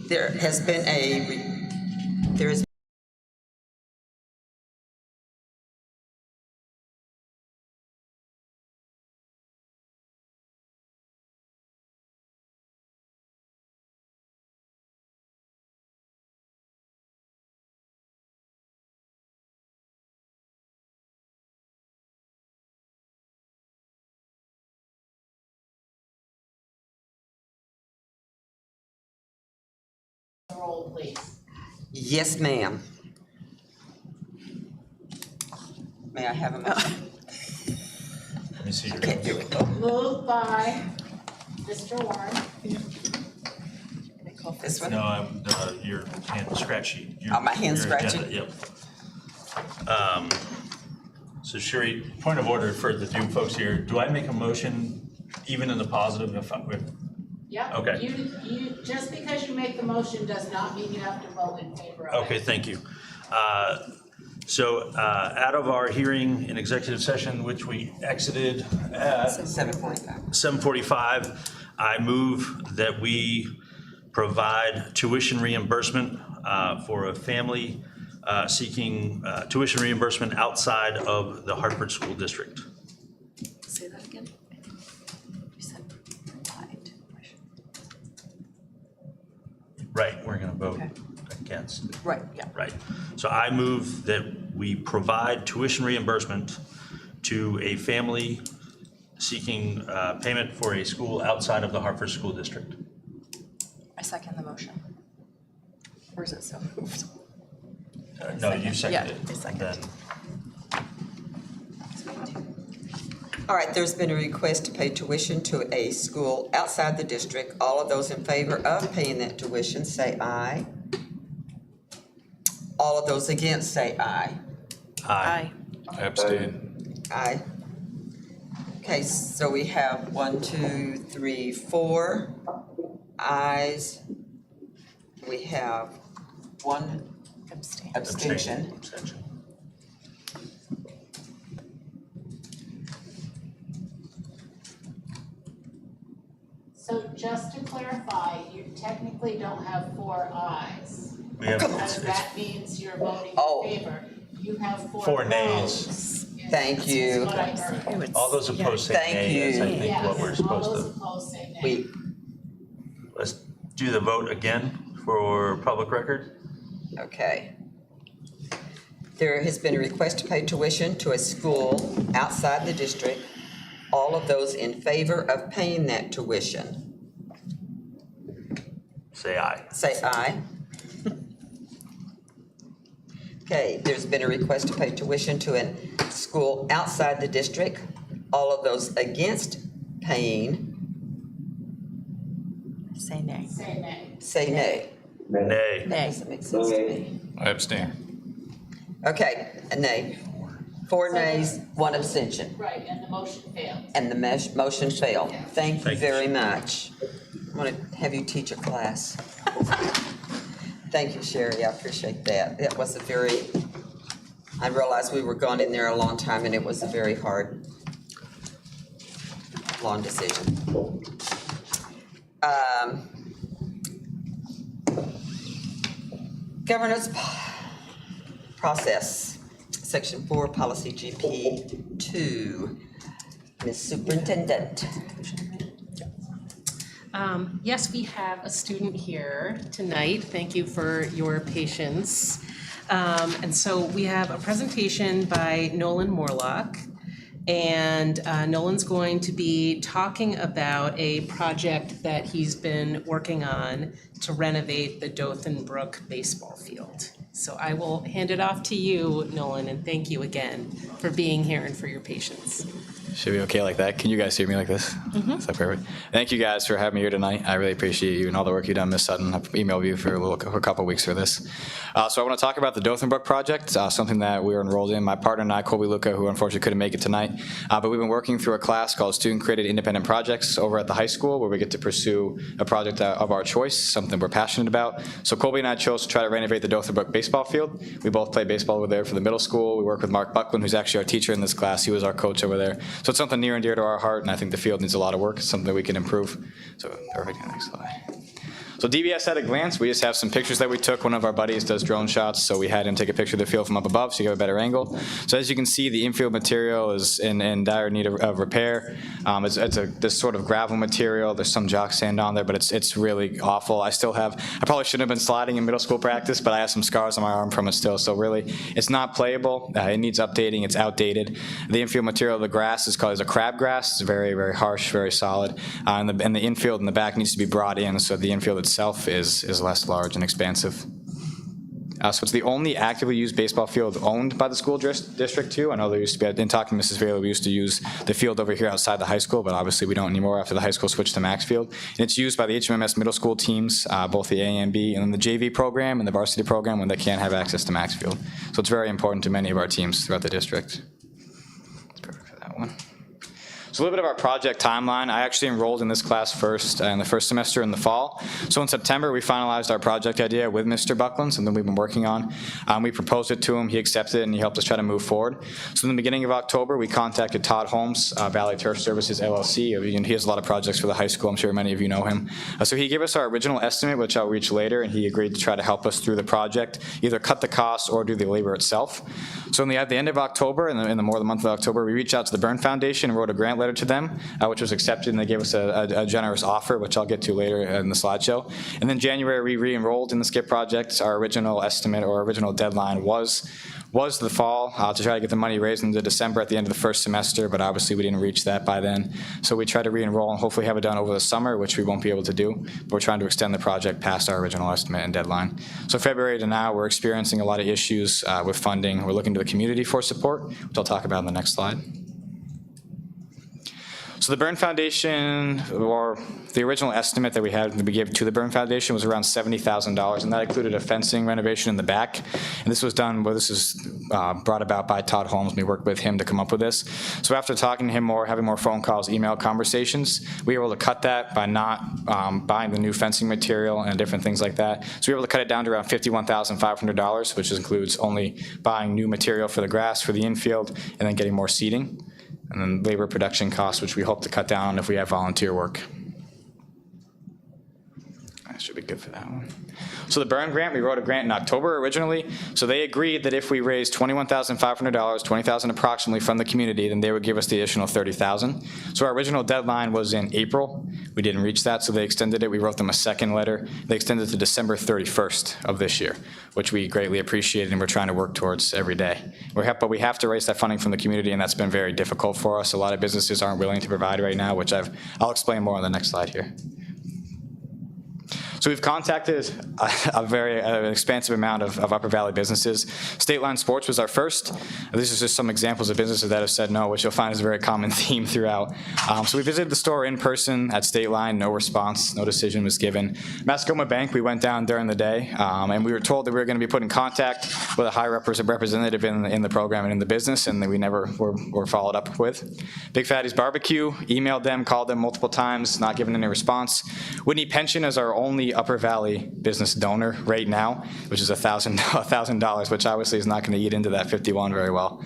There has been there is roll, please. yes, ma'am. May I have a motion? Let me see your Okay, here we go. Moved by Mr. Warren. This one? No, your hand scratch sheet. Oh, my hand your scratch agenda, sheet? Yep. So Sherry, point of order for the new folks here. Do I make a motion even in the positive if Yep. Okay. You, just because you make the motion does not mean you have to vote in favor of it. Okay, thank you. So out of our hearing in executive session, which we exited at 7:45. 7:45, I move that we provide tuition reimbursement for a family seeking tuition reimbursement outside of the Hartford School District. Say that again. You said provide. Right, we're going to vote Okay. against. Right, yeah. Right. So I move that we provide tuition reimbursement to a family seeking payment for a school outside of the Hartford School District. I second the motion. Or is it so moved? No, you seconded Yeah, I it. second. Then All right, there's been a request to pay tuition to a school outside the district. All of those in favor of paying that tuition, say aye. All of those against, say aye. aye. I abstain. Aye. Okay, so we have 1, 2, 3, 4 ayes. We have 1 Abstain. abstention. Abstention. So just to clarify, you technically don't have 4 ayes. We have Because that means you're voting Oh. in favor. You have 4 4 noes. nays. Thank Is you. what I heard. All those opposed say Thank nay, is I you. think what we're Yes, all supposed those to. opposed say nay. We, Let's do the vote again for public record. okay. There has been a request to pay tuition to a school outside the district. All of those in favor of paying that tuition, Say aye. say aye. Okay, there's been a request to pay tuition to a school outside the district. All of those against paying, Say nay. Say nay. say nay. Nay. That doesn't make sense to me. I abstain. Okay, a nay. 4 nays, 1 abstention, Right, and the motion failed. and the motion failed. Thank you Thank you. very much. I want to have you teach a class. Thank you, Sherry, I appreciate that. That was a very, I realized we were gone in there a long time, and it was a very hard, long decision. Governance process, Section 4, Policy GP 2. Ms. Superintendent. Yes, we have a student here tonight. Thank you for your patience. And so we have a presentation by Nolan Morlock. And Nolan's going to be talking about a project that he's been working on to renovate the Dothan Brook baseball field. So I will hand it off to you, Nolan, and thank you again for being here and for your patience. Should be okay like that. Can you guys hear me like this? Is that perfect? Thank you guys for having me here tonight. I really appreciate you and all the work you've done, Ms. Sutton. I've emailed you for a couple weeks for this. So I want to talk about the Dothan Brook project, something that we were enrolled in. My partner and I, Colby Luca, who unfortunately couldn't make it tonight, but we've been working through a class called Student Created Independent Projects over at the high school, where we get to pursue a project of our choice, something we're passionate about. So Colby and I chose to try to renovate the Dothan Brook baseball field. We both play baseball over there for the middle school. We work with Mark Buckland, who's actually our teacher in this class. He was our coach over there. So it's something near and dear to our heart, and I think the field needs a lot of work. It's something that we can improve. So perfect, next slide. So DBS at a glance, we just have some pictures that we took. One of our buddies does drone shots, so we had him take a picture of the field from up above so you get a better angle. So as you can see, the infield material is in dire need of repair. It's this sort of gravel material. There's some jock sand on there, but it's really awful. I probably shouldn't have been sliding in middle school practice, but I have some scars on my arm from it still. So really, it's not playable. It needs updating. It's outdated. The infield material of the grass is called a crabgrass. It's very, very harsh, very solid. And the infield in the back needs to be brought in so the infield itself is less large and expansive. So it's the only actively used baseball field owned by the school district too. I know there used to be, in talking to Mrs. Vela, we used to use the field over here outside the high school, but obviously we don't anymore after the high school switched to Maxfield. And it's used by the HMMS middle school teams, both the A and B, and then the JV program and the varsity program when they can't have access to Maxfield. So it's very important to many of our teams throughout the district. Perfect for that one. So a little bit of our project timeline. I actually enrolled in this class first in the first semester in the fall. So in September, we finalized our project idea with Mr. Buckland, something we've been working on. We proposed it to him, he accepted it, and he helped us try to move forward. So in the beginning of October, we contacted Todd Holmes, Valley Turf Services LLC. He has a lot of projects for the high school. I'm sure many of you know him. So he gave us our original estimate, which I'll reach later, and he agreed to try to help us through the project, either cut the costs or do the labor itself. So at the end of October, in the month of October, we reached out to the Byrne Foundation and wrote a grant letter to them, which was accepted, and they gave us a generous offer, which I'll get to later in the slideshow. And then January, we re-enrolled in the SKIP project. Our original estimate or original deadline was the fall to try to get the money raised into December at the end of the first semester, but obviously we didn't reach that by then. So we tried to re-enroll and hopefully have it done over the summer, which we won't be able to do, but we're trying to extend the project past our original estimate and deadline. So February to now, we're experiencing a lot of issues with funding. We're looking to the community for support, which I'll talk about in the next slide. So the Byrne Foundation, or the original estimate that we gave to the Byrne Foundation was around $70,000, and that included a fencing renovation in the back. And this was brought about by Todd Holmes. We worked with him to come up with this. So after talking to him more, having more phone calls, email conversations, we were able to cut that by not buying the new fencing material and different things like that. So we were able to cut it down to around $51,500, which includes only buying new material for the grass, for the infield, and then getting more seating. And then labor production costs, which we hope to cut down if we have volunteer work. That should be good for that one. So the Byrne grant, we wrote a grant in October originally. So they agreed that if we raised $21,500, $20,000 approximately from the community, then they would give us the additional $30,000. So our original deadline was in April. We didn't reach that, so they extended it. We wrote them a second letter. They extended it to December 31st of this year, which we greatly appreciated and we're trying to work towards every day. But we have to raise that funding from the community, and that's been very difficult for us. A lot of businesses aren't willing to provide right now, which I'll explain more on the next slide here. So we've contacted a very expansive amount of Upper Valley businesses. State Line Sports was our first. These are just some examples of businesses that have said no, which you'll find is a very common theme throughout. So we visited the store in person at State Line, no response, no decision was given. Mascoma Bank, we went down during the day, and we were told that we were going to be put in contact with a high representative in the program and in the business, and that we never were followed up with. Big Fatty's Barbecue, emailed them, called them multiple times, not given any response. Whitney Pension is our only Upper Valley business donor right now, which is $1,000, which obviously is not going to eat into that 51 very well.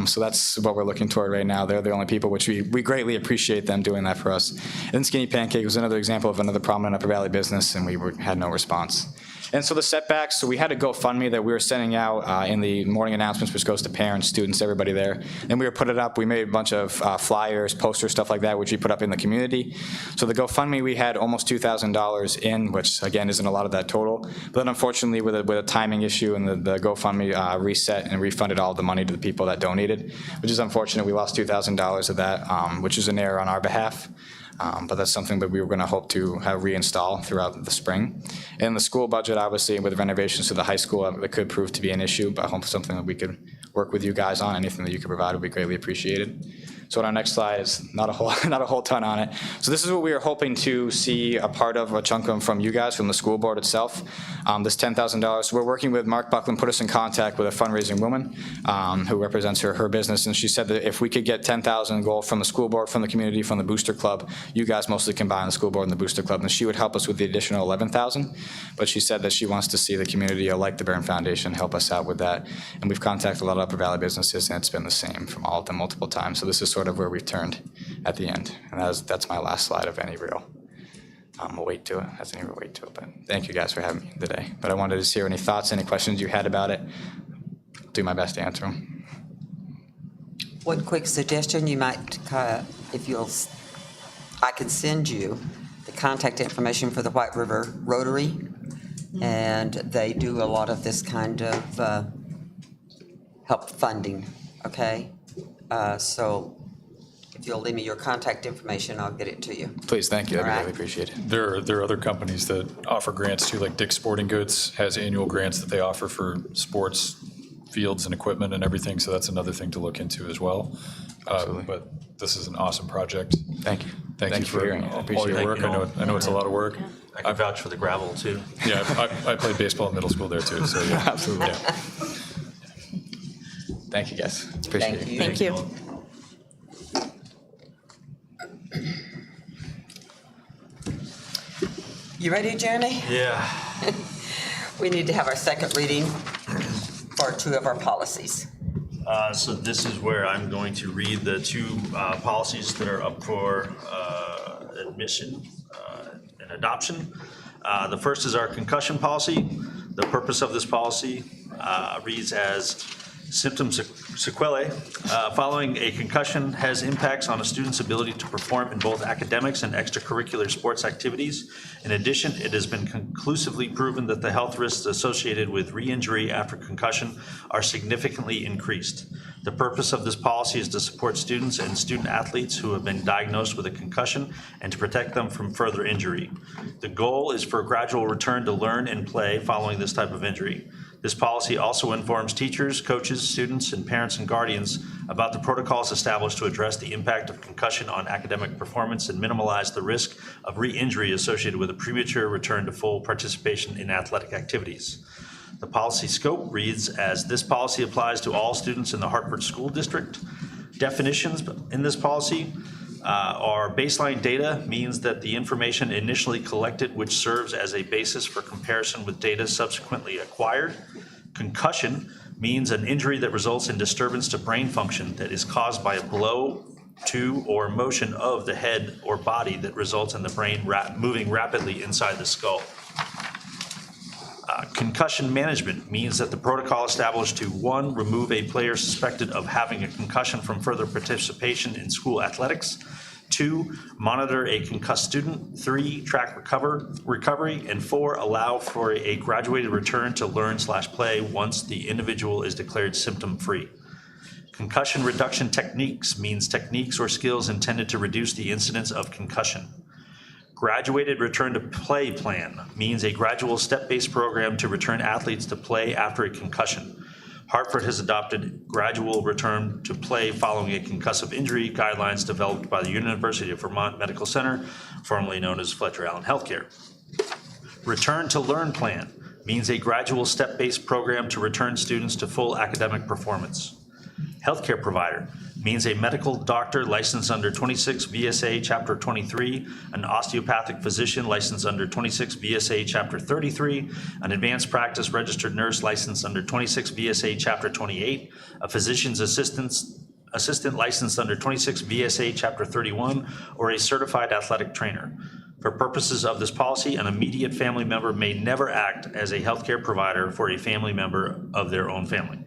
So that's what we're looking toward right now. They're the only people, which we greatly appreciate them doing that for us. And Skinny Pancake was another example of another prominent Upper Valley business, and we had no response. And so the setbacks, so we had a GoFundMe that we were sending out in the morning announcements, which goes to parents, students, everybody there. And we were put it up. We made a bunch of flyers, posters, stuff like that, which we put up in the community. So the GoFundMe, we had almost $2,000 in, which again isn't a lot of that total. But then unfortunately, with a timing issue, and the GoFundMe reset and refunded all the money to the people that donated, which is unfortunate. We lost $2,000 of that, which is an error on our behalf. But that's something that we were going to hope to have reinstall throughout the spring. And the school budget, obviously, with renovations to the high school, that could prove to be an issue, but I hope something that we could work with you guys on. Anything that you could provide would be greatly appreciated. So on our next slide is not a whole ton on it. So this is what we are hoping to see a part of, a chunk of from you guys, from the school board itself. This $10,000. So we're working with Mark Buckland, put us in contact with a fundraising woman who represents her business, and she said that if we could get $10,000 goal from the school board, from the community, from the booster club, you guys mostly combine the school board and the booster club, and she would help us with the additional $11,000. But she said that she wants to see the community, like the Byrne Foundation, help us out with that. And we've contacted a lot of Upper Valley businesses, and it's been the same from all of them multiple times. So this is sort of where we've turned at the end. And that's my last slide of any reel. a weight to it, has any weight to it. But thank you guys for having me today. But I wanted to see any thoughts, any questions you had about it. Do my best to answer them. One quick suggestion, you might, if you'll, I can send you the contact information for the White River Rotary, and they do a lot of this kind of help funding, okay? So if you'll leave me your contact information, I'll get it to you. Please, thank you. That'd be All right. really appreciated. There are other companies that offer grants too, like Dick's Sporting Goods has annual grants that they offer for sports fields and equipment and everything, so that's another thing to look into as well. Absolutely. But this is an awesome project. Thank you. Thank you for hearing it. I all appreciate your it. work. I know it's a lot of work. I can vouch for the gravel too. Yeah, I played baseball in middle school there too, so yeah. Absolutely. Yeah. Thank you, guys. Appreciate Thank it. you. Thank you. You ready, Jeremy? Yeah. We need to have our second reading for 2 of our policies. So this is where I'm going to read the 2 policies that are up for admission and adoption. The first is our concussion policy. The purpose of this policy reads as symptom sequelae following a concussion has impacts on a student's ability to perform in both academics and extracurricular sports activities. In addition, it has been conclusively proven that the health risks associated with re-injury after concussion are significantly increased. The purpose of this policy is to support students and student athletes who have been diagnosed with a concussion and to protect them from further injury. The goal is for a gradual return to learn and play following this type of injury. This policy also informs teachers, coaches, students, and parents and guardians about the protocols established to address the impact of concussion on academic performance and minimize the risk of re-injury associated with a premature return to full participation in athletic activities. The policy scope reads as this policy applies to all students in the Hartford School District. Definitions in this policy are baseline data means that the information initially collected which serves as a basis for comparison with data subsequently acquired. Concussion means an injury that results in disturbance to brain function that is caused by a blow to or motion of the head or body that results in the brain moving rapidly inside the skull. Concussion management means that the protocol established to 1, remove a player suspected of having a concussion from further participation in school athletics, 2, monitor a concussed student, 3, track recovery, and 4, allow for a graduated return to learn/play once the individual is declared symptom-free. Concussion reduction techniques means techniques or skills intended to reduce the incidence of concussion. Graduated return to play plan means a gradual step-based program to return athletes to play after a concussion. Hartford has adopted gradual return to play following a concussive injury guidelines developed by the University of Vermont Medical Center, formerly known as Fletcher Allen Healthcare. Return to learn plan means a gradual step-based program to return students to full academic performance. Healthcare provider means a medical doctor licensed under 26 VSA Chapter 23, an osteopathic physician licensed under 26 VSA Chapter 33, an advanced practice registered nurse licensed under 26 VSA Chapter 28, a physician's assistant licensed under 26 VSA Chapter 31, or a certified athletic trainer. For purposes of this policy, an immediate family member may never act as a healthcare provider for a family member of their own family,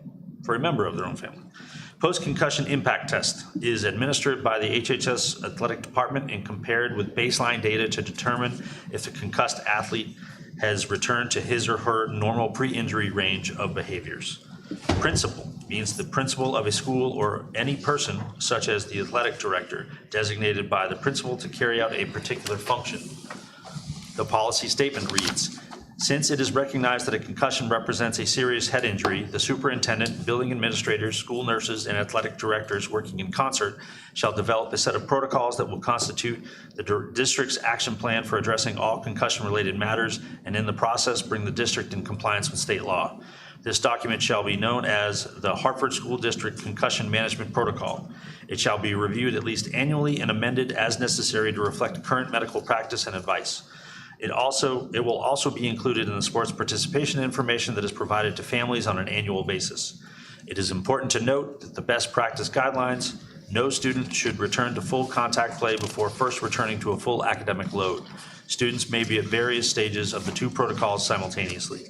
Post-concussion impact test is administered by the HHS Athletic Department and compared with baseline data to determine if the concussed athlete has returned to his or her normal pre-injury range of behaviors. Principal means the principal of a school or any person, such as the athletic director, designated by the principal to carry out a particular function. The policy statement reads, since it is recognized that a concussion represents a serious head injury, the superintendent, building administrators, school nurses, and athletic directors working in concert shall develop a set of protocols that will constitute the district's action plan for addressing all concussion-related matters, and in the process bring the district in compliance with state law. This document shall be known as the Hartford School District Concussion Management Protocol. It shall be reviewed at least annually and amended as necessary to reflect current medical practice and advice. It will also be included in the sports participation information that is provided to families on an annual basis. It is important to note that the best practice guidelines, no student should return to full contact play before first returning to a full academic load. Students may be at various stages of the two protocols simultaneously.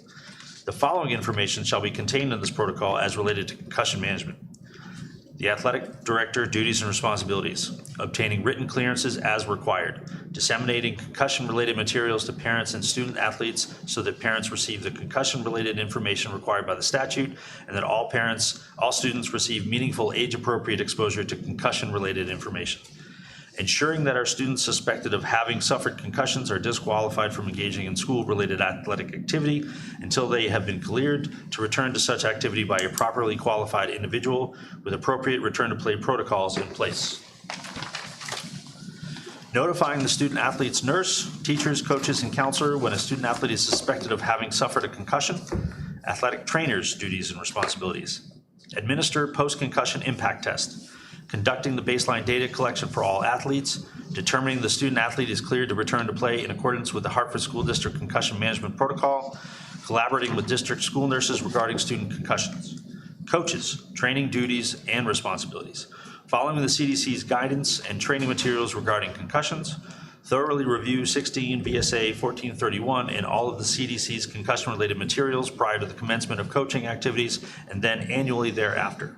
The following information shall be contained in this protocol as related to concussion management. The athletic director duties and responsibilities: obtaining written clearances as required, disseminating concussion-related materials to parents and student athletes so that parents receive the concussion-related information required by the statute, and that all students receive meaningful age-appropriate exposure to concussion-related information. Ensuring that our students suspected of having suffered concussions are disqualified from engaging in school-related athletic activity until they have been cleared to return to such activity by a properly qualified individual with appropriate return-to-play protocols in place. Notifying the student athlete's nurse, teachers, coaches, and counselor when a student athlete is suspected of having suffered a concussion. Athletic trainers' duties and responsibilities: administer post-concussion impact test, conducting the baseline data collection for all athletes, determining the student athlete is cleared to return to play in accordance with the Hartford School District Concussion Management Protocol, collaborating with district school nurses regarding student concussions. Coaches, training duties and responsibilities: following the CDC's guidance and training materials regarding concussions, thoroughly review 16 VSA 1431 and all of the CDC's concussion-related materials prior to the commencement of coaching activities and then annually thereafter.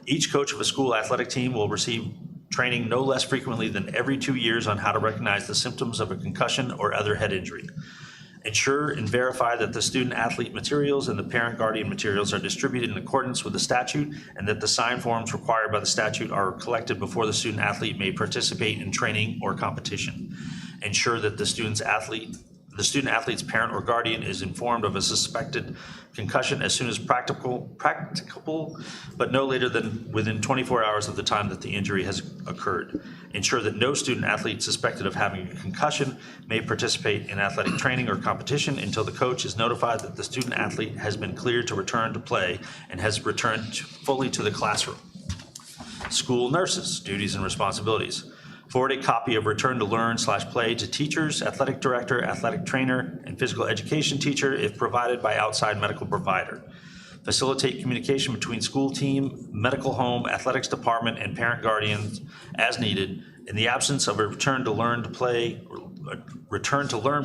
Each coach of a school athletic team will receive training no less frequently than every 2 years on how to recognize the symptoms of a concussion or other head injury. Ensure and verify that the student athlete materials and the parent guardian materials are distributed in accordance with the statute and that the signed forms required by the statute are collected before the student athlete may participate in training or competition. Ensure that the student athlete's parent or guardian is informed of a suspected concussion as soon as practicable, but no later than within 24 hours of the time that the injury has occurred. Ensure that no student athlete suspected of having a concussion may participate in athletic training or competition until the coach is notified that the student athlete has been cleared to return to play and has returned fully to the classroom. School nurses' duties and responsibilities: forward a copy of Return to Learn/Play to teachers, athletic director, athletic trainer, and physical education teacher if provided by outside medical provider. Facilitate communication between school team, medical home, athletics department, and parent guardians as needed. In the absence of a Return to Learn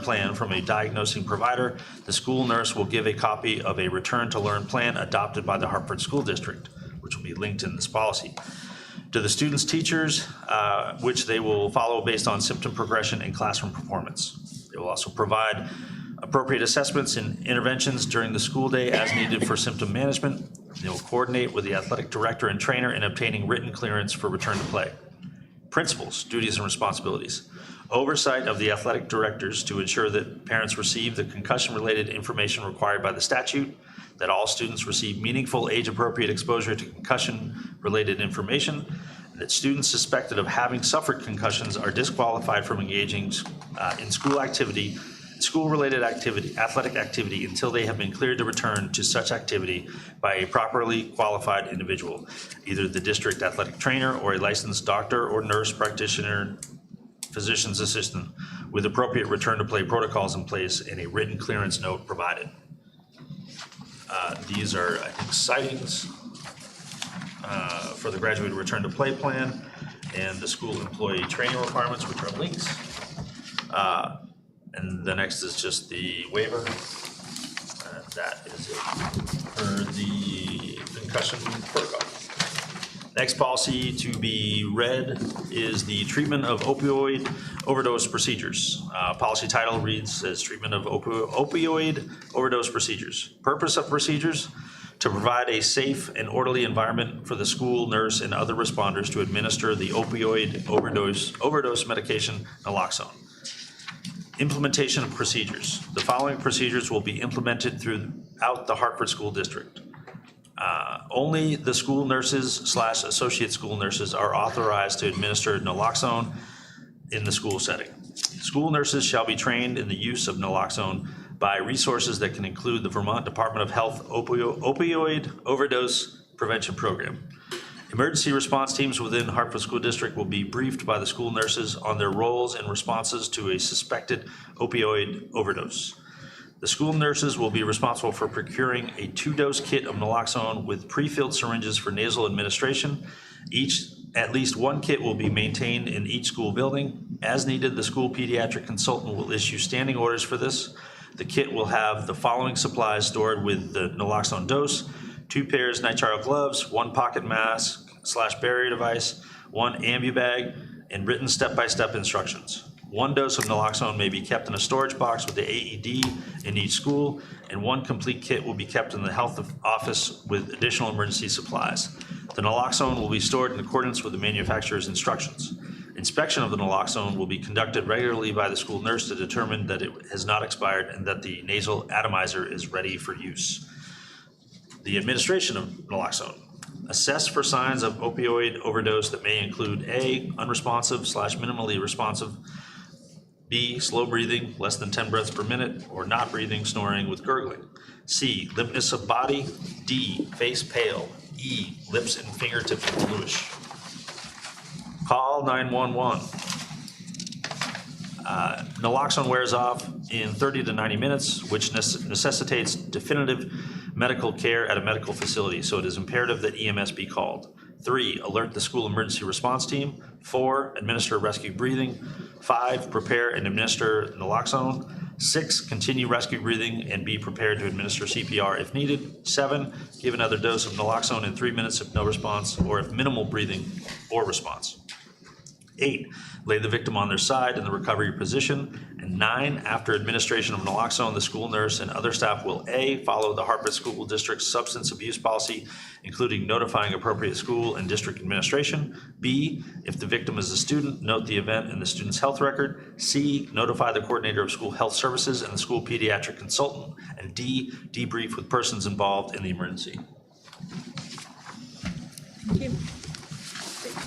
plan from a diagnosing provider, the school nurse will give a copy of a Return to Learn plan adopted by the Hartford School District, which will be linked in this policy, to the students' teachers, which they will follow based on symptom progression and classroom performance. They will also provide appropriate assessments and interventions during the school day as needed for symptom management. They will coordinate with the athletic director and trainer in obtaining written clearance for return to play. Principals' duties and responsibilities: oversight of the athletic directors to ensure that parents receive the concussion-related information required by the statute, that all students receive meaningful age-appropriate exposure to concussion-related information, and that students suspected of having suffered concussions are disqualified from engaging in school-related athletic activity until they have been cleared to return to such activity by a properly qualified individual, either the district athletic trainer or a licensed doctor or nurse practitioner, physician's assistant, with appropriate return-to-play protocols in place and a written clearance note provided. These are, I think, sightings for the graduated return to play plan and the school employee training requirements, which are links. And the next is just the waiver. That is it for the concussion protocol. Next policy to be read is the treatment of opioid overdose procedures. Policy title reads as treatment of opioid overdose procedures. Purpose of procedures: to provide a safe and orderly environment for the school nurse and other responders to administer the opioid overdose medication naloxone. Implementation of procedures. The following procedures will be implemented throughout the Hartford School District. Only the school nurses/associate school nurses are authorized to administer naloxone in the school setting. School nurses shall be trained in the use of naloxone by resources that can include the Vermont Department of Health Opioid Overdose Prevention Program. Emergency response teams within Hartford School District will be briefed by the school nurses on their roles and responses to a suspected opioid overdose. The school nurses will be responsible for procuring a 2-dose kit of naloxone with pre-filled syringes for nasal administration. At least one kit will be maintained in each school building. As needed, the school pediatric consultant will issue standing orders for this. The kit will have the following supplies stored with the naloxone dose: 2 pairs nitrile gloves, 1 pocket mask / barrier device, 1 ambu bag, and written step-by-step instructions. 1 dose of naloxone may be kept in a storage box with the AED in each school, and 1 complete kit will be kept in the health office with additional emergency supplies. The naloxone will be stored in accordance with the manufacturer's instructions. Inspection of the naloxone will be conducted regularly by the school nurse to determine that it has not expired and that the nasal atomizer is ready for use. The administration of naloxone. Assess for signs of opioid overdose that may include A, unresponsive / minimally responsive, B, slow breathing, less than 10 breaths per minute, or not breathing, snoring with gurgling. C, limpness of body. D, face pale. E, lips and fingertips bluish. Call 911. Naloxone wears off in 30 to 90 minutes, which necessitates definitive medical care at a medical facility, so it is imperative that EMS be called. 3, alert the school emergency response team. 4, administer rescue breathing. 5, prepare and administer naloxone. 6, continue rescue breathing and be prepared to administer CPR if needed. 7, give another dose of naloxone in 3 minutes if no response or if minimal breathing or response. 8, lay the victim on their side in the recovery position. And 9, after administration of naloxone, the school nurse and other staff will A, follow the Hartford School District's substance abuse policy, including notifying appropriate school and district administration. B, if the victim is a student, note the event in the student's health record. C, notify the coordinator of school health services and the school pediatric consultant. And D, debrief with persons involved in the emergency. Thank you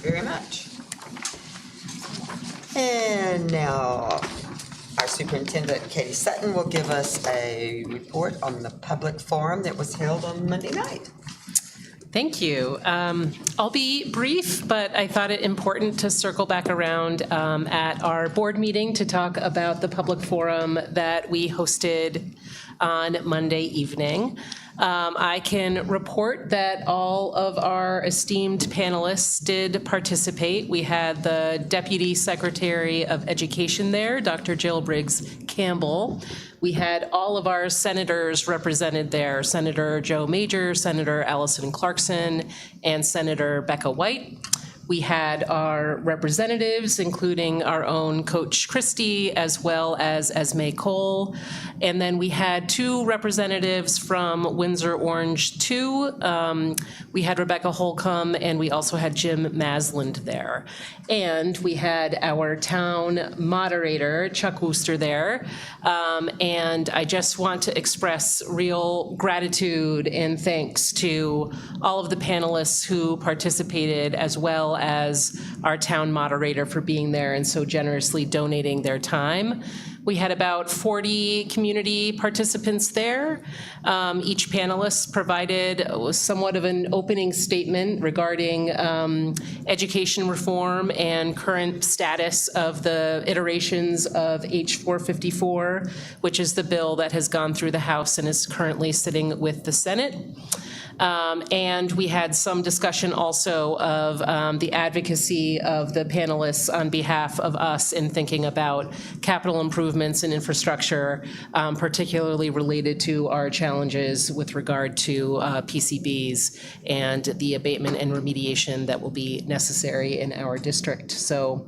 very much. And now, our superintendent, Katie Sutton, will give us a report on the public forum that was held on Monday night. Thank you. I'll be brief, but I thought it important to circle back around at our board meeting to talk about the public forum that we hosted on Monday evening. I can report that all of our esteemed panelists did participate. We had the Deputy Secretary of Education there, Dr. Jill Briggs Campbell. We had all of our senators represented there, Senator Joe Major, Senator Allison Clarkson, and Senator Becca White. We had our representatives, including our own Coach Christie, as well as Esme Cole. And then we had 2 representatives from Windsor Orange 2. We had Rebecca Holcomb, and we also had Jim Masland there. And we had our town moderator, Chuck Wooster, there. And I just want to express real gratitude and thanks to all of the panelists who participated, as well as our town moderator for being there and so generously donating their time. We had about 40 community participants there. Each panelist provided somewhat of an opening statement regarding education reform and current status of the iterations of H454, which is the bill that has gone through the House and is currently sitting with the Senate. And we had some discussion also of the advocacy of the panelists on behalf of us in thinking about capital improvements and infrastructure, particularly related to our challenges with regard to PCBs and the abatement and remediation that will be necessary in our district. So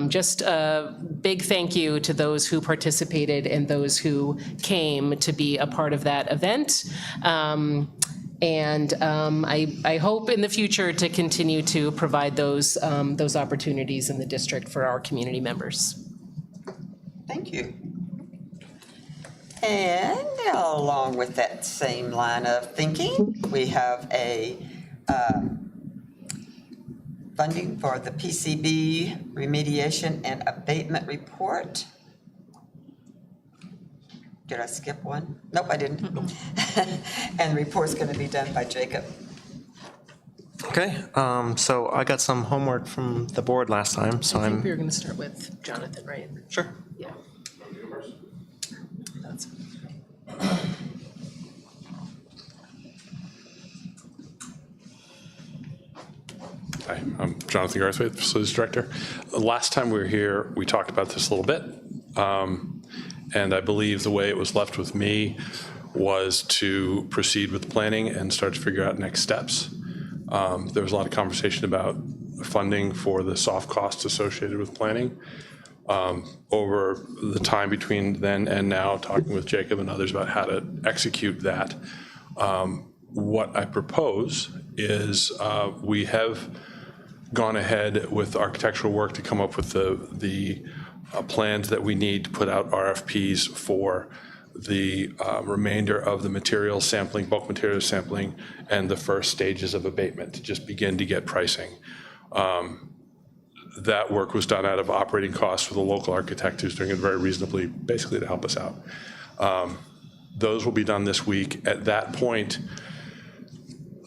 just a big thank you to those who participated and those who came to be a part of that event. And I hope in the future to continue to provide those opportunities in the district for our community members. Thank you. And along with that same line of thinking, we have a funding for the PCB remediation and abatement report. Did I skip one? Nope, I didn't. And the report's going to be done by Jacob. Okay, so I got some homework from the board last time, so I think we were going to start with Jonathan, right? Sure. Yeah. That's Hi, I'm Jonathan Garthwaite, Facilities Director. Last time we were here, we talked about this a little bit. And I believe the way it was left with me was to proceed with planning and start to figure out next steps. There was a lot of conversation about funding for the soft costs associated with planning. Over the time between then and now, talking with Jacob and others about how to execute that. What I propose is we have gone ahead with architectural work to come up with the plans that we need to put out RFPs for the remainder of the material sampling, bulk material sampling, and the first stages of abatement to just begin to get pricing. That work was done out of operating costs with a local architect who's doing it very reasonably, basically to help us out. Those will be done this week. At that point,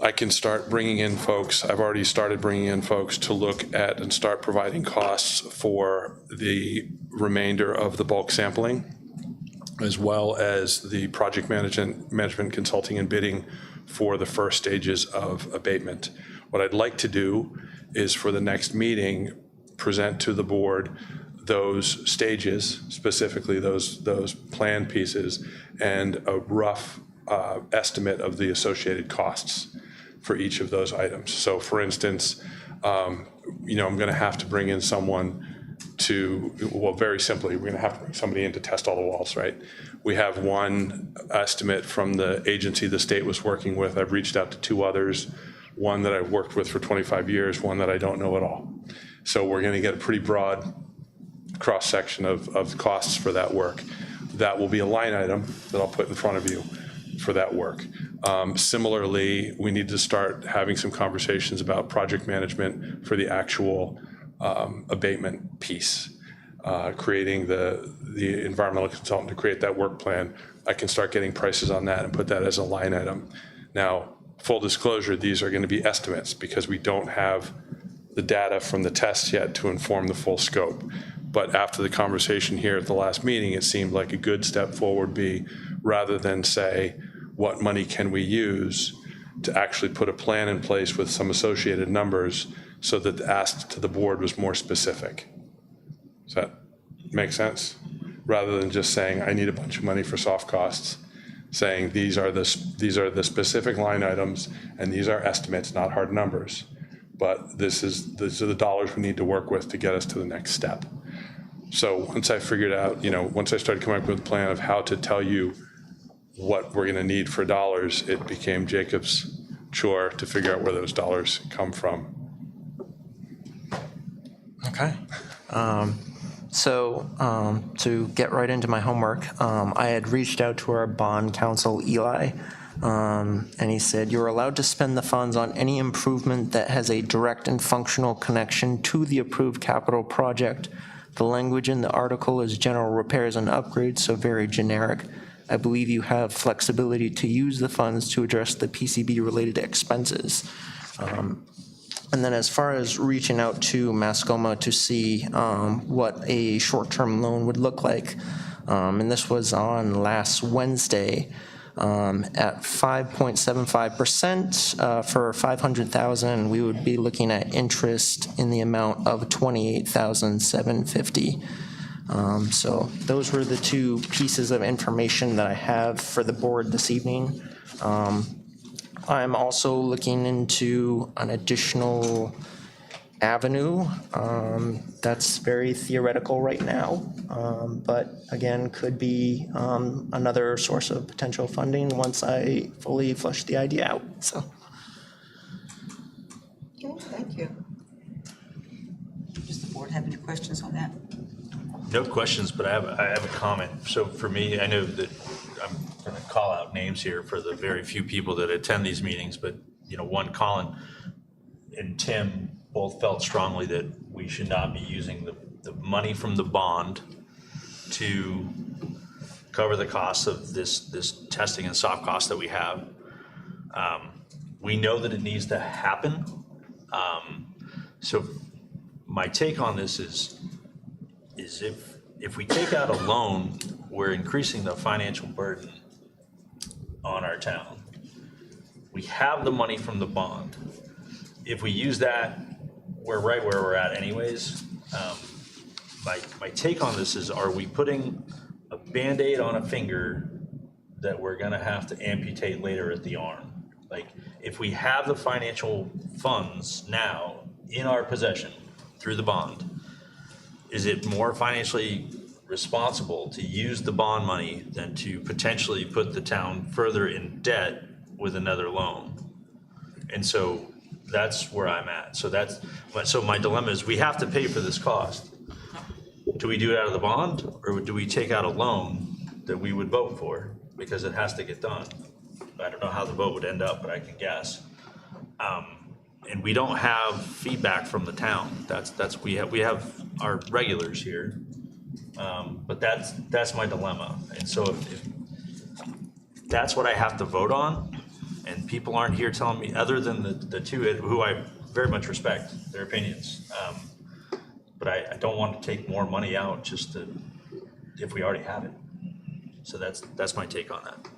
I can start bringing in folks. I've already started bringing in folks to look at and start providing costs for the remainder of the bulk sampling, as well as the project management consulting and bidding for the first stages of abatement. What I'd like to do is for the next meeting, present to the board those stages, specifically those plan pieces, and a rough estimate of the associated costs for each of those items. So for instance, I'm gonna have to bring in someone to, well, very simply, we're gonna have to bring somebody in to test all the walls, right? We have one estimate from the agency the state was working with. I've reached out to two others, one that I've worked with for 25 years, one that I don't know at all. So we're gonna get a pretty broad cross-section of costs for that work. That will be a line item that I'll put in front of you for that work. Similarly, we need to start having some conversations about project management for the actual abatement piece, creating the environmental consultant to create that work plan. I can start getting prices on that and put that as a line item. Now, full disclosure, these are going to be estimates because we don't have the data from the tests yet to inform the full scope. But after the conversation here at the last meeting, it seemed like a good step forward be, rather than say, what money can we use, to actually put a plan in place with some associated numbers so that the ask to the board was more specific. Does that make sense? Rather than just saying, I need a bunch of money for soft costs, saying these are the specific line items and these are estimates, not hard numbers. But these are the dollars we need to work with to get us to the next step. So once I figured out, once I started coming up with a plan of how to tell you what we're gonna need for dollars, it became Jacob's chore to figure out where those dollars come from. Okay. So to get right into my homework, I had reached out to our bond counsel, Eli, and he said, you're allowed to spend the funds on any improvement that has a direct and functional connection to the approved capital project. The language in the article is general repairs and upgrades, so very generic. I believe you have flexibility to use the funds to address the PCB-related expenses. And then as far as reaching out to Mascoma to see what a short-term loan would look like, and this was on last Wednesday, at 5.75% for $500,000, we would be looking at interest in the amount of $28,750. So those were the two pieces of information that I have for the board this evening. I'm also looking into an additional avenue that's very theoretical right now, but again, could be another source of potential funding once I fully flesh the idea out, so. Okay, thank you. Does the board have any questions on that? No questions, but I have a comment. So for me, I know that I'm going to call out names here for the very few people that attend these meetings, but one, Colin and Tim both felt strongly that we should not be using the money from the bond to cover the costs of this testing and soft costs that we have. We know that it needs to happen. So my take on this is if we take out a loan, we're increasing the financial burden on our town. We have the money from the bond. If we use that we're right where we're at anyways. My take on this is, are we putting a Band-Aid on a finger that we're gonna have to amputate later at the arm? Like, if we have the financial funds now in our possession through the bond, is it more financially responsible to use the bond money than to potentially put the town further in debt with another loan? And so that's where I'm at. So my dilemma is, we have to pay for this cost. Do we do it out of the bond, or do we take out a loan that we would vote for? Because it has to get done. I don't know how the vote would end up, but I can guess. And we don't have feedback from the town. We have our regulars here. But that's my dilemma. And so if that's what I have to vote on, and people aren't here telling me, other than the two who I very much respect their opinions, but I don't want to take more money out just to, if we already have it. So that's my take on that.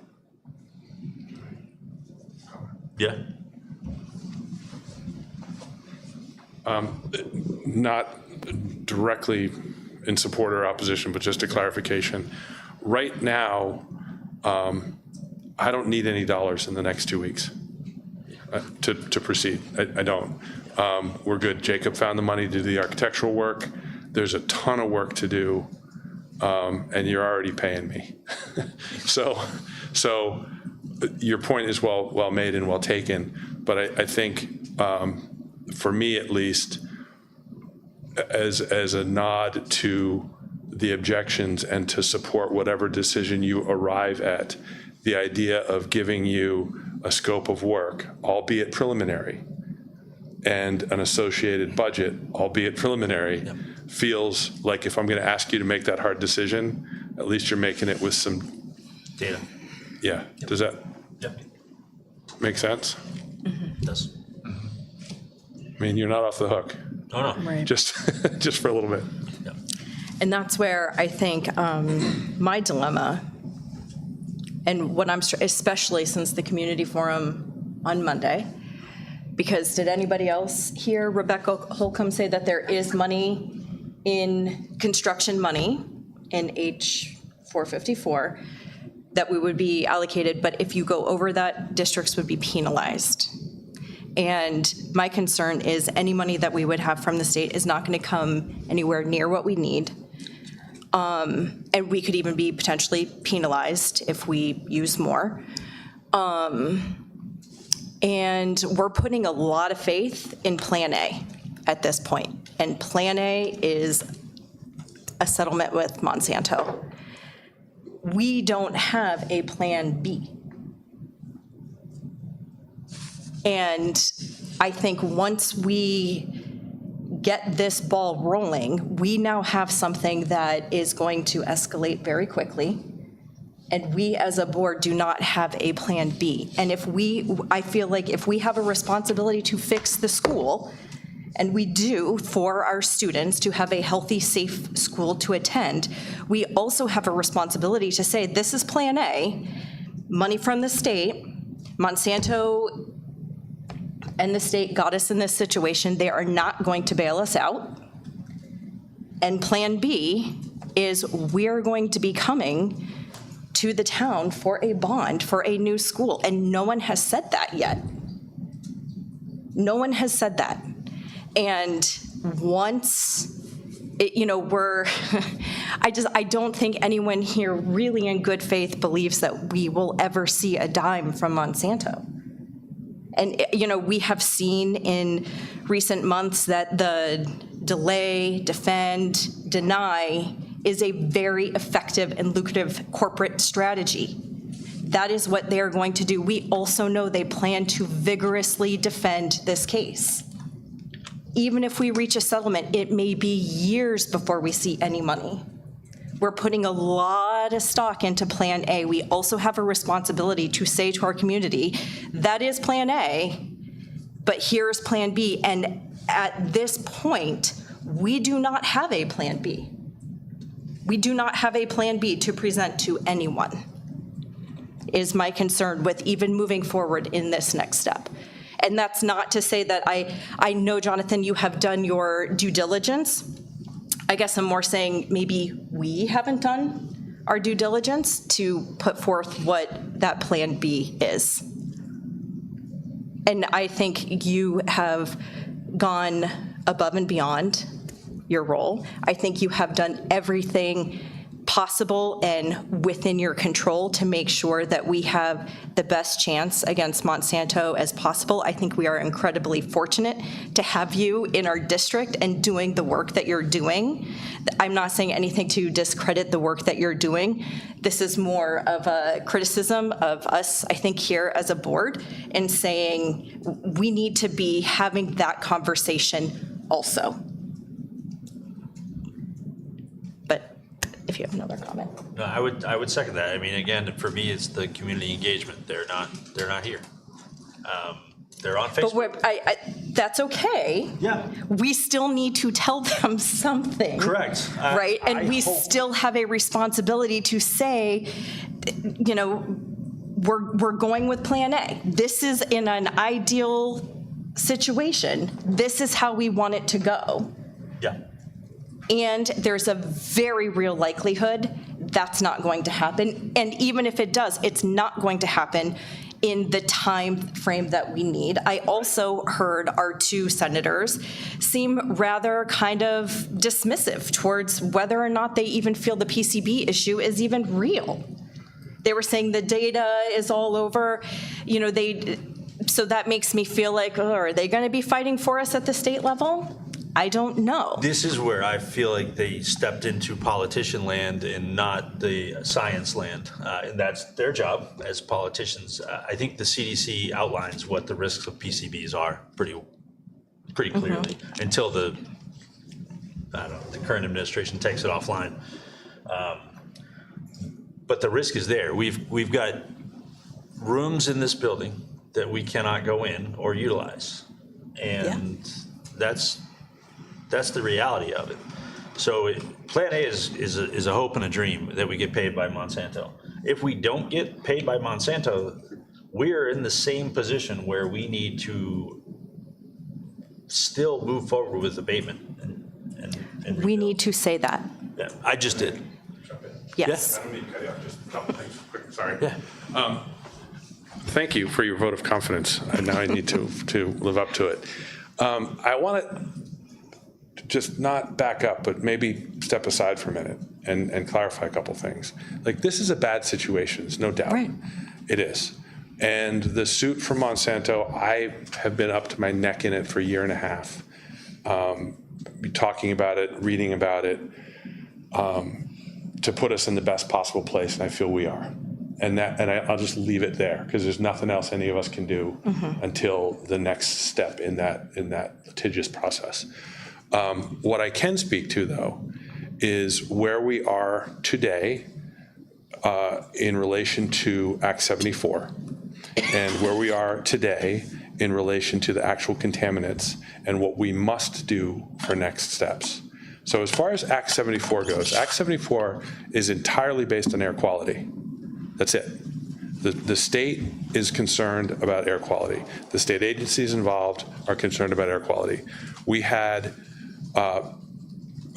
Yeah. Not directly in support or opposition, but just a clarification. Right now, I don't need any dollars in the next 2 weeks to proceed. I don't. We're good. Jacob found the money to do the architectural work. There's a ton of work to do, and you're already paying me. So your point is well made and well taken, but I think for me at least, as a nod to the objections and to support whatever decision you arrive at, the idea of giving you a scope of work, albeit preliminary, and an associated budget, albeit preliminary, feels like if I'm going to ask you to make that hard decision, at least you're making it with some Data. Yeah. Does that make sense? It does. I mean, you're not off the hook. Oh, no. Right. Just for a little bit. And that's where I think my dilemma, and what I'm, especially since the community forum on Monday, because did anybody else hear Rebecca Holcomb say that there is money in construction money in H454 that we would be allocated, but if you go over that, districts would be penalized. And my concern is any money that we would have from the state is not going to come anywhere near what we need. And we could even be potentially penalized if we use more. And we're putting a lot of faith in Plan A at this point. And Plan A is a settlement with Monsanto. We don't have a Plan B. And I think once we get this ball rolling, we now have something that is going to escalate very quickly. And we as a board do not have a Plan B. And I feel like if we have a responsibility to fix the school, and we do for our students to have a healthy, safe school to attend, we also have a responsibility to say, this is Plan A, money from the state, Monsanto and the state got us in this situation. They are not going to bail us out. And Plan B is we're going to be coming to the town for a bond for a new school. And no one has said that yet. No one has said that. And once, I don't think anyone here really in good faith believes that we will ever see a dime from Monsanto. And, we have seen in recent months that the delay, defend, deny is a very effective and lucrative corporate strategy. That is what they are going to do. We also know they plan to vigorously defend this case. Even if we reach a settlement, it may be years before we see any money. We're putting a lot of stock into Plan A. We also have a responsibility to say to our community, that is Plan A, but here's Plan B. And at this point, we do not have a Plan B. We do not have a Plan B to present to anyone, is my concern with even moving forward in this next step. And that's not to say that I know, Jonathan, you have done your due diligence. I guess I'm more saying maybe we haven't done our due diligence to put forth what that Plan B is. And I think you have gone above and beyond your role. I think you have done everything possible and within your control to make sure that we have the best chance against Monsanto as possible. I think we are incredibly fortunate to have you in our district and doing the work that you're doing. I'm not saying anything to discredit the work that you're doing. This is more of a criticism of us, I think, here as a board, and saying we need to be having that conversation also. But if you have another comment. No, I would second that. I mean, again, for me, it's the community engagement. They're not here. They're on But Facebook. that's okay. Yeah. We still need to tell them something. Correct. Right? And I we hope- still have a responsibility to say, you know, we're going with Plan A. This is in an ideal situation. This is how we want it to go. Yeah. And there's a very real likelihood that's not going to happen. And even if it does, it's not going to happen in the time frame that we need. I also heard our two senators seem rather kind of dismissive towards whether or not they even feel the PCB issue is even real. They were saying the data is all over, you know, so that makes me feel like, oh, are they going to be fighting for us at the state level? I don't know. This is where I feel like they stepped into politician land and not the science land. And that's their job as politicians. I think the CDC outlines what the risks of PCBs are pretty clearly until the current administration takes it offline. But the risk is there. We've got rooms in this building that we cannot go in or utilize. And that's the reality of it. So Plan A is a hope and a dream that we get paid by Monsanto. If we don't get paid by Monsanto, we're in the same position where we need to still move forward with abatement and We rebuild. need to say that. Yeah, I just did. Yes. I don't mean to cut you off, just a couple things quick, sorry. Yeah. Thank you for your vote of confidence. Now I need to live up to it. I want to just not back up, but maybe step aside for a minute and clarify a couple things. Like, this is a bad situation, there's no doubt. Right. It is. And the suit from Monsanto, I have been up to my neck in it for a year and a half, talking about it, reading about it, to put us in the best possible place, and I feel we are. And I'll just leave it there, because there's nothing else any of us can do until the next step in that litigious process. What I can speak to, though, is where we are today in relation to Act 74, and where we are today in relation to the actual contaminants and what we must do for next steps. So as far as Act 74 goes, Act 74 is entirely based on air quality. That's it. The state is concerned about air quality. The state agencies involved are concerned about air quality. We had a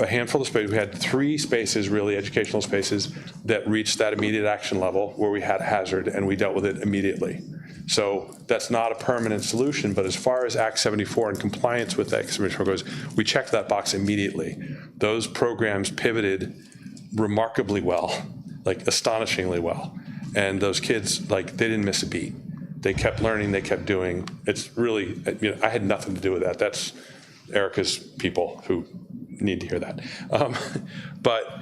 handful of spaces. We had 3 spaces, really educational spaces, that reached that immediate action level where we had a hazard, and we dealt with it immediately. So that's not a permanent solution, but as far as Act 74 and compliance with Act 74 goes, we checked that box immediately. Those programs pivoted remarkably well, like astonishingly well. And those kids, like, they didn't miss a beat. They kept learning, they kept doing. It's really, you know, I had nothing to do with that. That's Erica's people who need to hear that. But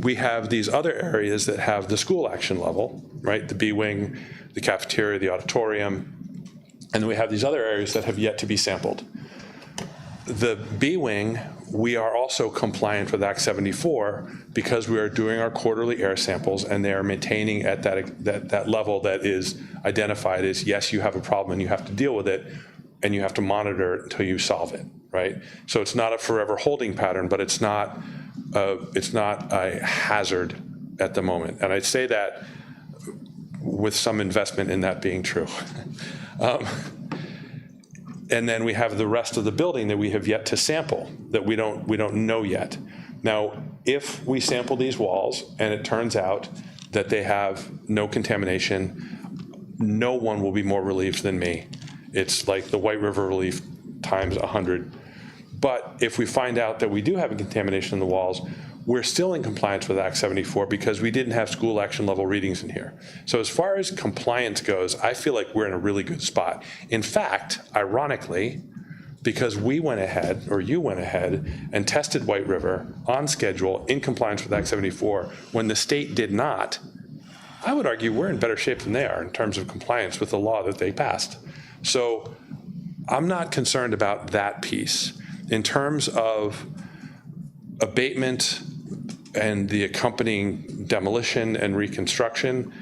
we have these other areas that have the school action level, right? The B wing, the cafeteria, the auditorium, and then we have these other areas that have yet to be sampled. The B wing, we are also compliant with Act 74 because we are doing our quarterly air samples, and they are maintaining at that level that is identified as, yes, you have a problem and you have to deal with it, and you have to monitor it until you solve it, right? So it's not a forever holding pattern, but it's not a hazard at the moment. And I'd say that with some investment in that being true. And then we have the rest of the building that we have yet to sample, that we don't know yet. Now, if we sample these walls and it turns out that they have no contamination, no one will be more relieved than me. It's like the White River relief times 100. But if we find out that we do have a contamination in the walls, we're still in compliance with Act 74 because we didn't have school action level readings in here. So as far as compliance goes, I feel like we're in a really good spot. In fact, ironically, because we went ahead, or you went ahead, and tested White River on schedule in compliance with Act 74 when the state did not, I would argue we're in better shape than they are in terms of compliance with the law that they passed. So I'm not concerned about that piece. In terms of abatement and the accompanying demolition and reconstruction,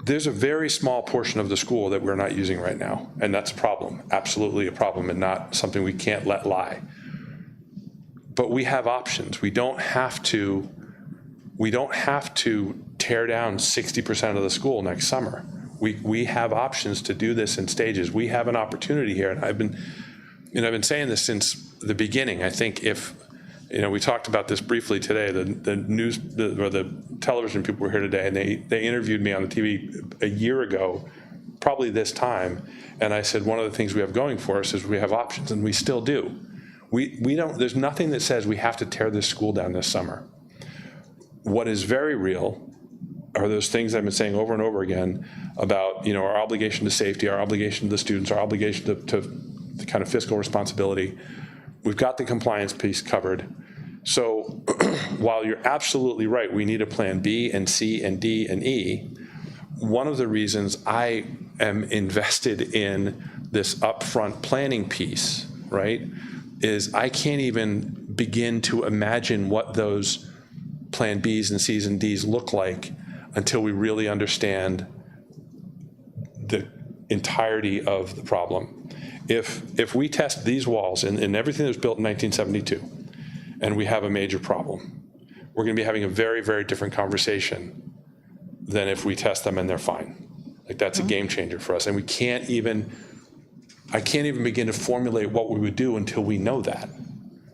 there's a very small portion of the school that we're not using right now, and that's a problem, absolutely a problem, and not something we can't let lie. But we have options. We don't have to tear down 60% of the school next summer. We have options to do this in stages. We have an opportunity here, and I've been saying this since the beginning. I think if, we talked about this briefly today, the television people were here today, and they interviewed me on the TV a year ago, probably this time, and I said one of the things we have going for us is we have options, and we still do. There's nothing that says we have to tear this school down this summer. What is very real are those things I've been saying over and over again about, our obligation to safety, our obligation to the students, our obligation to the kind of fiscal responsibility. We've got the compliance piece covered. So while you're absolutely right, we need a plan B and C and D and E, one of the reasons I am invested in this upfront planning piece, right, is I can't even begin to imagine what those plan Bs and Cs and Ds look like until we really understand the entirety of the problem. If we test these walls and everything that was built in 1972, and we have a major problem, we're going to be having a very, very different conversation than if we test them and they're fine. Like, that's a game changer for us, and I can't even begin to formulate what we would do until we know that,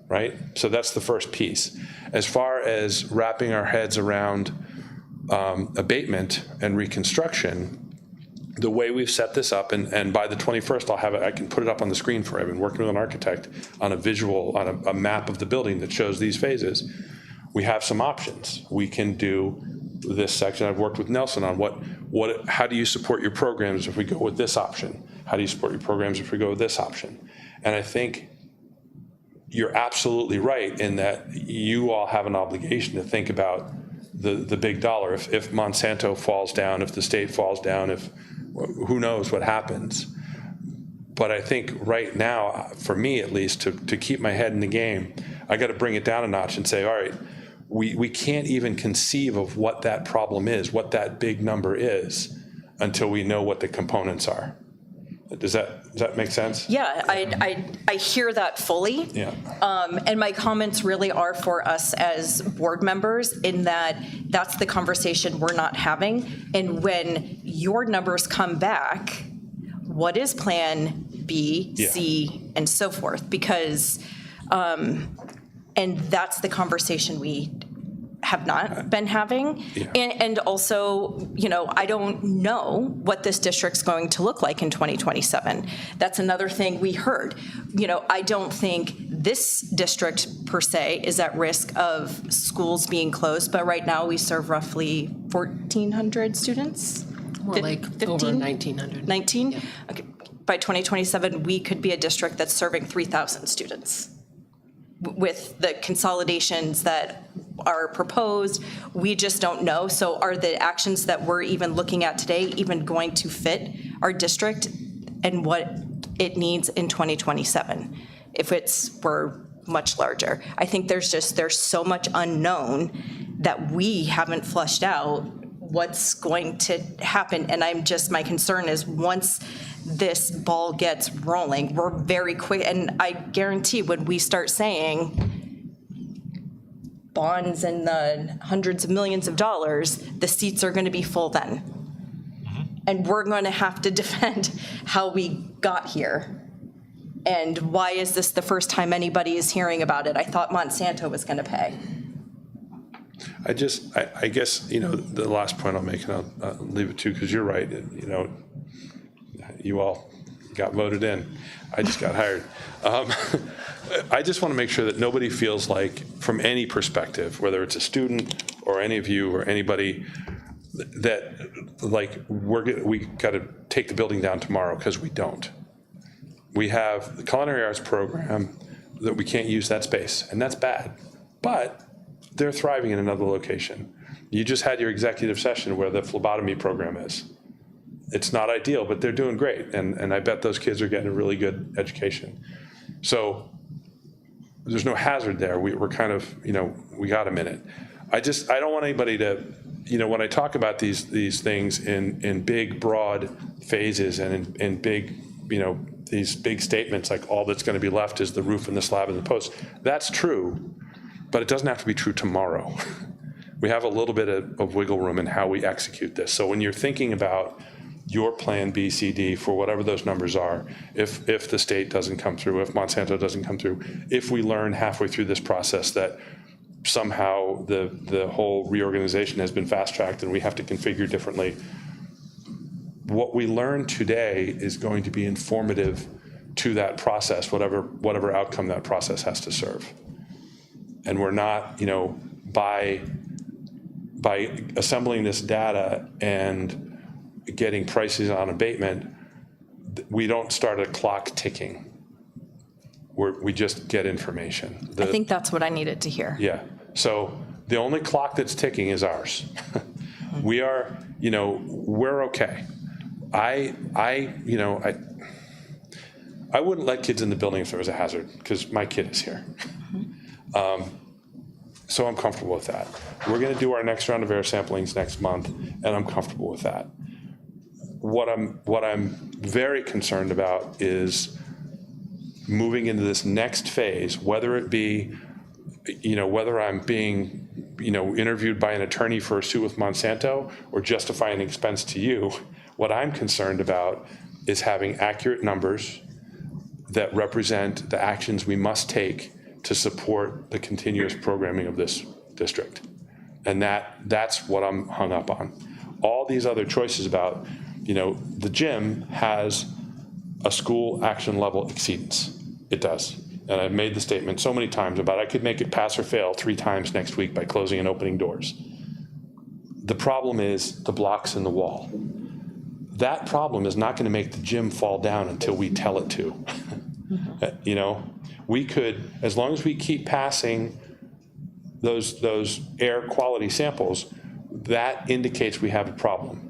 right? So that's the first piece. As far as wrapping our heads around abatement and reconstruction, the way we've set this up, and by the 21st, I can put it up on the screen for you. I've been working with an architect on a visual, on a map of the building that shows these phases. We have some options. We can do this section. I've worked with Nelson on how do you support your programs if we go with this option? How do you support your programs if we go with this option? And I think you're absolutely right in that you all have an obligation to think about the big dollar. If Monsanto falls down, if the state falls down, who knows what happens. But I think right now, for me at least, to keep my head in the game, I got to bring it down a notch and say, all right, we can't even conceive of what that problem is, what that big number is, until we know what the components are. Does that make sense? Yeah, I hear that fully. Yeah. And my comments really are for us as board members, in that that's the conversation we're not having. And when your numbers come back, what is plan B, C, and so forth? Because, and that's the conversation we have not been having. Yeah. And also, I don't know what this district's going to look like in 2027. That's another thing we heard. I don't think this district per se is at risk of schools being closed, but right now we serve roughly 1,400 students? More like 15? over 1,900. 19? Yeah. Okay. By 2027, we could be a district that's serving 3,000 students. With the consolidations that are proposed, we just don't know. So are the actions that we're even looking at today even going to fit our district and what it needs in 2027 if we're much larger? I think there's so much unknown that we haven't flushed out what's going to happen. And my concern is once this ball gets rolling, we're very quick. And I guarantee when we start saying bonds in the hundreds of millions of dollars, the seats are going to be full then. and we're going to have to defend how we got here. And why is this the first time anybody is hearing about it? I thought Monsanto was going to pay. I guess, the last point I'll make, and I'll leave it to, because you're right, you all got voted in. I just got hired. I just want to make sure that nobody feels like, from any perspective, whether it's a student or any of you or anybody, that like we got to take the building down tomorrow, because we don't. We have the culinary arts program that we can't use that space, and that's bad. But they're thriving in another location. You just had your executive session where the phlebotomy program is. It's not ideal, but they're doing great, and I bet those kids are getting a really good education. So there's no hazard there. We're kind of, we got a minute. I don't want anybody to, when I talk about these things in big, broad phases and in big, these big statements like all that's going to be left is the roof and the slab and the post. That's true, but it doesn't have to be true tomorrow. We have a little bit of wiggle room in how we execute this. So when you're thinking about your plan B, C, D for whatever those numbers are, if the state doesn't come through, if Monsanto doesn't come through, if we learn halfway through this process that somehow the whole reorganization has been fast-tracked and we have to configure differently, what we learn today is going to be informative to that process, whatever outcome that process has to serve. And we're not, by assembling this data and getting prices on abatement, we don't start a clock ticking. We just get information. I think that's what I needed to hear. Yeah. So the only clock that's ticking is ours. We are, we're okay. I wouldn't let kids in the building if there was a hazard, because my kid is here. So I'm comfortable with that. We're going to do our next round of air samplings next month, and I'm comfortable with that. What I'm very concerned about is moving into this next phase, whether it be, whether I'm being, interviewed by an attorney for a suit with Monsanto or justifying expense to you. What I'm concerned about is having accurate numbers that represent the actions we must take to support the continuous programming of this district. And that's what I'm hung up on. All these other choices about, the gym has a school action level exceedance. It does. And I've made the statement so many times about I could make it pass or fail 3 times next week by closing and opening doors. The problem is the blocks in the wall. That problem is not going to make the gym fall down until we tell it to. We could, as long as we keep passing those air quality samples, that indicates we have a problem.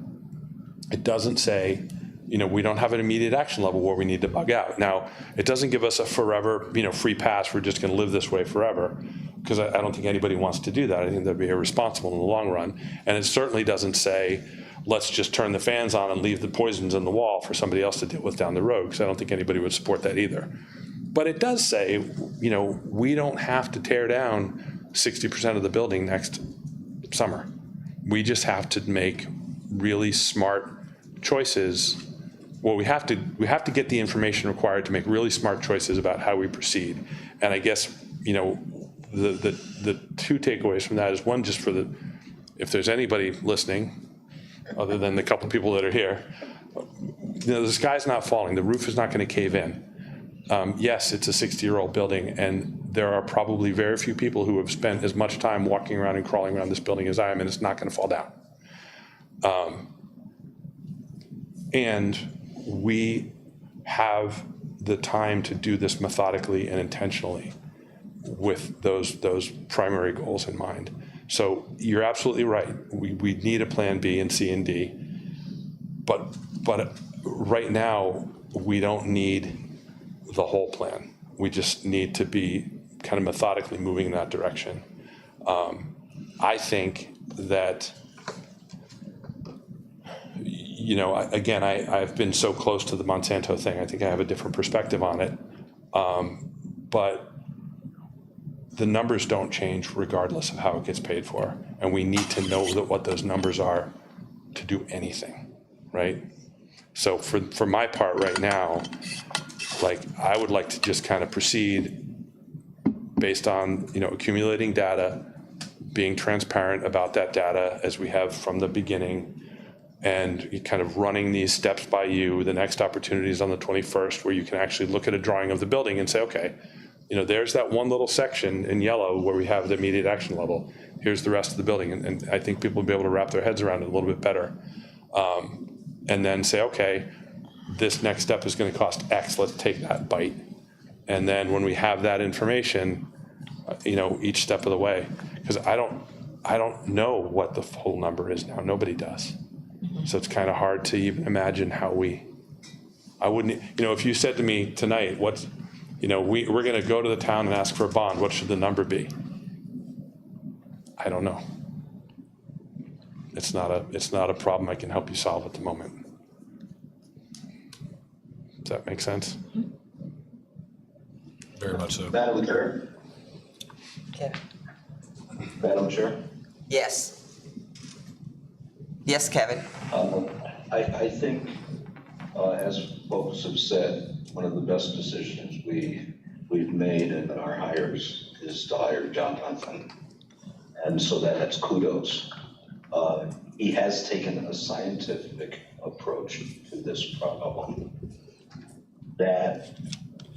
It doesn't say, we don't have an immediate action level where we need to bug out. Now, it doesn't give us a forever, free pass. We're just going to live this way forever, because I don't think anybody wants to do that. I think that'd be irresponsible in the long run. And it certainly doesn't say, let's just turn the fans on and leave the poisons in the wall for somebody else to deal with down the road, because I don't think anybody would support that either. But it does say, we don't have to tear down 60% of the building next summer. We just have to make really smart choices. Well, we have to get the information required to make really smart choices about how we proceed. And I guess, the 2 takeaways from that is, one, just for if there's anybody listening, other than the couple people that are here, the sky's not falling. The roof is not going to cave in. Yes, it's a 60-year-old building, and there are probably very few people who have spent as much time walking around and crawling around this building as I am, and it's not going to fall down. And we have the time to do this methodically and intentionally with those primary goals in mind. So you're absolutely right. We need a plan B and C and D, but right now we don't need the whole plan. We just need to be kind of methodically moving in that direction. I think that, again, I've been so close to the Monsanto thing. I think I have a different perspective on it. But the numbers don't change regardless of how it gets paid for. And we need to know what those numbers are to do anything. right? So for my part right now, like, I would like to just kind of proceed based on, accumulating data, being transparent about that data as we have from the beginning, and kind of running these steps by you. The next opportunity is on the 21st, where you can actually look at a drawing of the building and say, okay, there's that one little section in yellow where we have the immediate action level. Here's the rest of the building. And I think people will be able to wrap their heads around it a little bit better. And then say, okay, this next step is going to cost X, let's take that bite. And then when we have that information, each step of the way, because I don't know what the full number is now. Nobody does. So it's kind of hard to even imagine how I wouldn't, if you said to me tonight, we're going to go to the town and ask for a bond, what should the number be? I don't know. It's not a problem I can help you solve at the moment. Does that make sense? Very much so. Madam Chair. Kevin? Madam Chair. Yes. Yes, Kevin? I think, as folks have said, one of the best decisions we've made in our hires is to hire Jonathan. And so that's kudos. He has taken a scientific approach to this problem that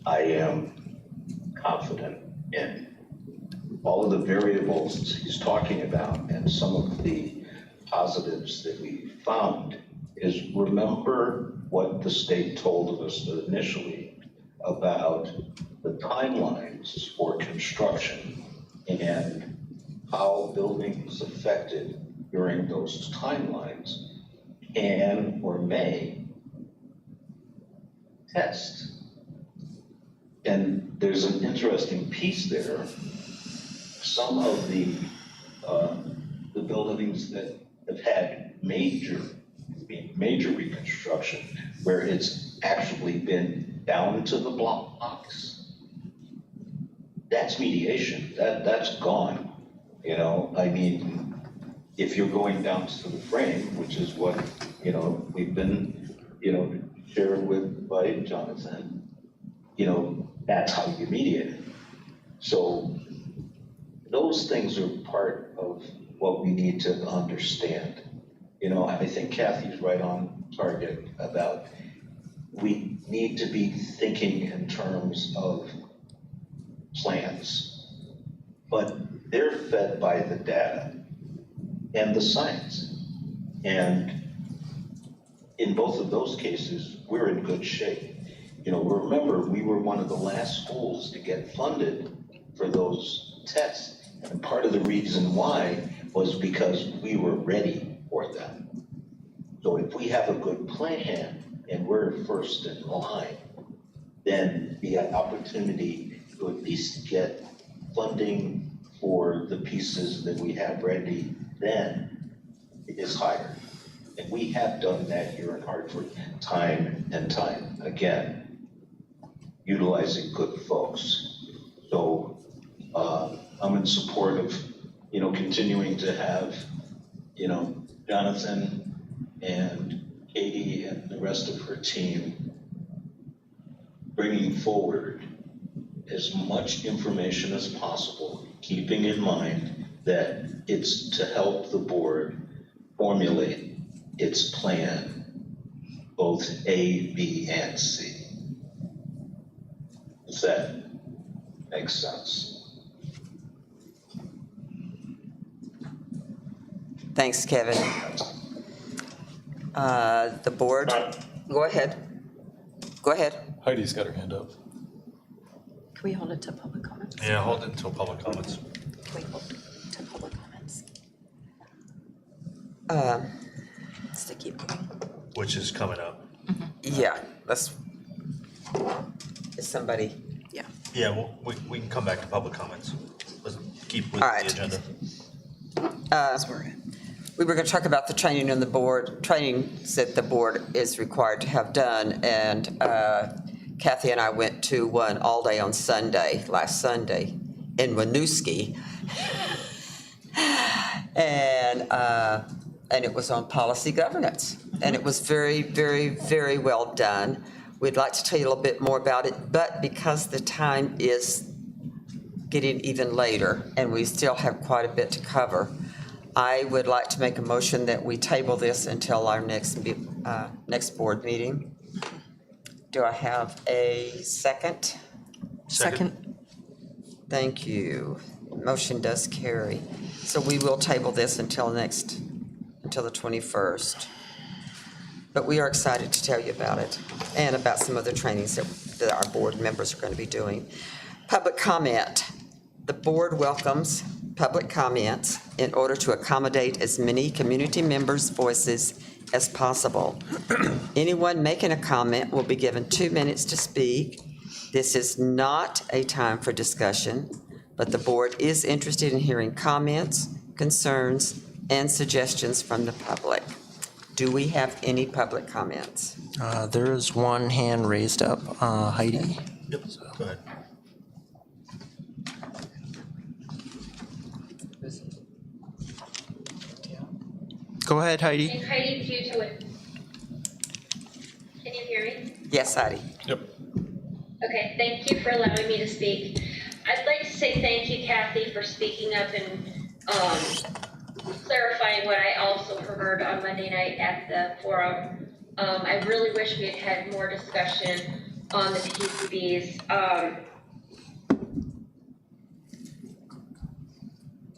I am confident in. All of the variables he's talking about and some of the positives that we found is, remember what the state told us initially about the timelines for construction and how buildings affected during those timelines can or may test. And there's an interesting piece there. Some of the buildings that have had major reconstruction, where it's actually been down to the blocks, that's mediation. That's gone. I mean, if you're going down to the frame, which is what we've been shared with by Jonathan, that's how you mediate it. So those things are part of what we need to understand. I think Kathy's right on target about we need to be thinking in terms of plans, but they're fed by the data and the science. And in both of those cases, we're in good shape. Remember, we were one of the last schools to get funded for those tests. And part of the reason why was because we were ready for them. So if we have a good plan and we're first in line, then the opportunity to at least get funding for the pieces that we have ready then is higher. And we have done that here in Hartford time and time again, utilizing good folks. So I'm in support of, continuing to have, Jonathan and Katie and the rest of her team bringing forward as much information as possible, keeping in mind that it's to help the board formulate its plan, both A, B, and C. If that makes sense. Thanks, Kevin. The board, go ahead. Go ahead. Heidi's got her hand up. Can we hold it to public comments? Yeah, hold it until public comments. Can we hold it to public comments? Just to keep going. Which is coming up. Yeah, is somebody, Yeah. Yeah, well, we can come back to public comments. Let's keep with All the right. agenda. That's where we're at. we were going to talk about the training on the board, trainings that the board is required to have done. And Kathy and I went to one all day on Sunday, last Sunday, in Winooski. And it was on policy governance. and it was very, very, very well done. We'd like to tell you a little bit more about it, but because the time is getting even later and we still have quite a bit to cover, I would like to make a motion that we table this until our next board meeting. Do I have a second? Second. Thank you. Motion does carry. So we will table this until the 21st. But we are excited to tell you about it and about some other trainings that our board members are going to be doing. Public comment. The board welcomes public comments in order to accommodate as many community members' voices as possible. Anyone making a comment will be given 2 minutes to speak. This is not a time for discussion, but the board is interested in hearing comments, concerns, and suggestions from the public. Do we have any public comments? There is one hand raised up. Heidi? Yep, go ahead. Go ahead, Heidi. And Heidi Butewood. Can you hear me? Yes, Heidi. Yep. Okay, thank you for allowing me to speak. I'd like to say thank you, Kathy, for speaking up and clarifying what I also heard on Monday night at the forum. I really wish we had had more discussion on the PCBs.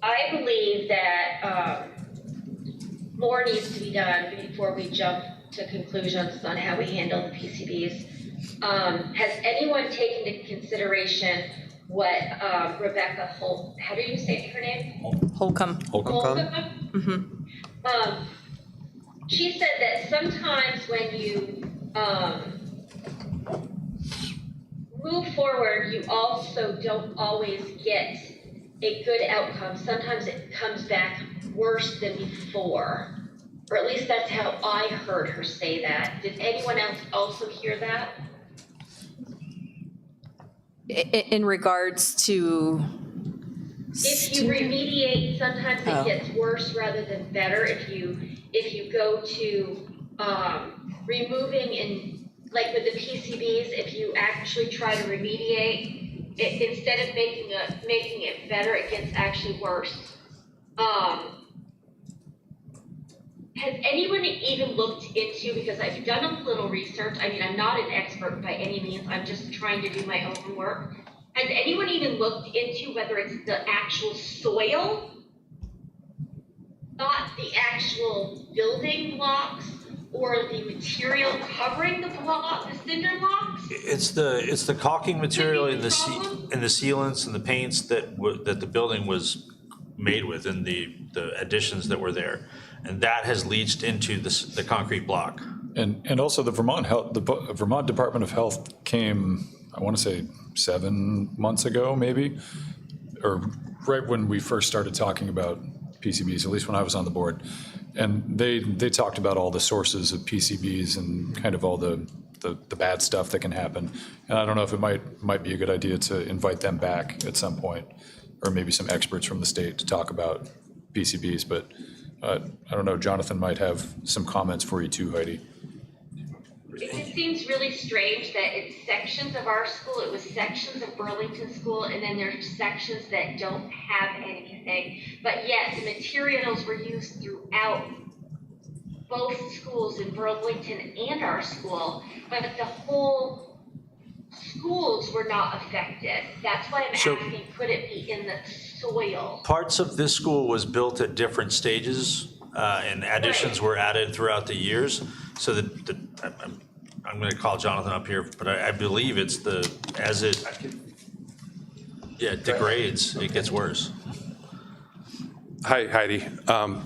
I believe that more needs to be done before we jump to conclusions on how we handle the PCBs. Has anyone taken into consideration what Rebecca how do you say her name? Holcomb. She said that sometimes when you move forward, you also don't always get a good outcome. Sometimes it comes back worse than before, or at least that's how I heard her say that. Did anyone else also hear that? In regards to, If you remediate, sometimes it gets worse rather than better. If you go to removing and like with the PCBs, if you actually try to remediate it, instead of making it better, it gets actually worse. Has anyone even looked into, because I've done a little research, I mean, I'm not an expert by any means, I'm just trying to do my own work. Has anyone even looked into whether it's the actual soil, not the actual building blocks, or the material covering the cinder blocks? It's the caulking material Could in be the problem. the sealants and the paints that the building was made with, and the additions that were there. And that has leached into the concrete block. And also the Vermont Department of Health came, I want to say 7 months ago, maybe, or right when we first started talking about PCBs, at least when I was on the board. And they talked about all the sources of PCBs and kind of all the bad stuff that can happen. And I don't know if it might be a good idea to invite them back at some point, or maybe some experts from the state to talk about PCBs. But I don't know, Jonathan might have some comments for you too, Heidi. It just seems really strange that it's sections of our school, it was sections of Burlington School, and then there's sections that don't have anything. But yet the materials were used throughout both schools in Burlington and our school, but the whole schools were not affected. That's why I'm asking, could it be in the soil? Parts of this school was built at different stages, and additions were added throughout the years. So that I'm going to call Jonathan up here, but I believe it's as it degrades, it gets worse. Hi, Heidi.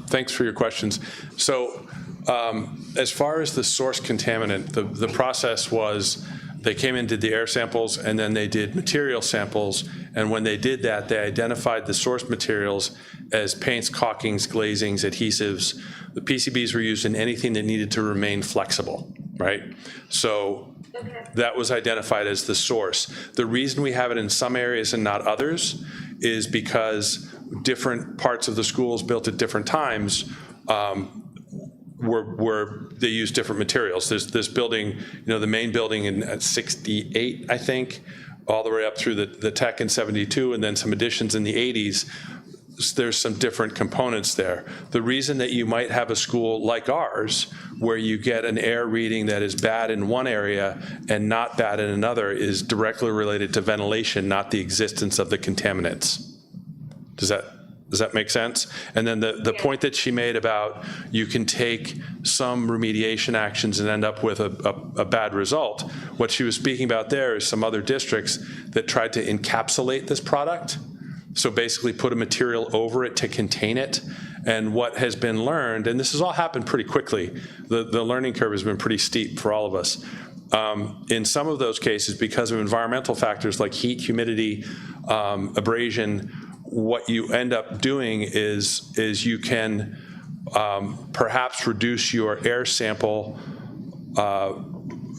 Thanks for your questions. So as far as the source contaminant, the process was they came in, did the air samples, and then they did material samples. And when they did that, they identified the source materials as paints, caulkings, glazings, adhesives. The PCBs were used in anything that needed to remain flexible, right? So that was identified as the source. The reason we have it in some areas and not others is because different parts of the schools built at different times they use different materials. There's this building, the main building at 68, I think, all the way up through the tech in 72, and then some additions in the 80s. There's some different components there. The reason that you might have a school like ours, where you get an air reading that is bad in one area and not bad in another, is directly related to ventilation, not the existence of the contaminants. Does that make sense? And then the point that she made about you can take some remediation actions and end up with a bad result, what she was speaking about there is some other districts that tried to encapsulate this product. So basically put a material over it to contain it. And what has been learned, and this has all happened pretty quickly, the learning curve has been pretty steep for all of us. In some of those cases, because of environmental factors like heat, humidity, abrasion, what you end up doing is you can perhaps reduce your air sample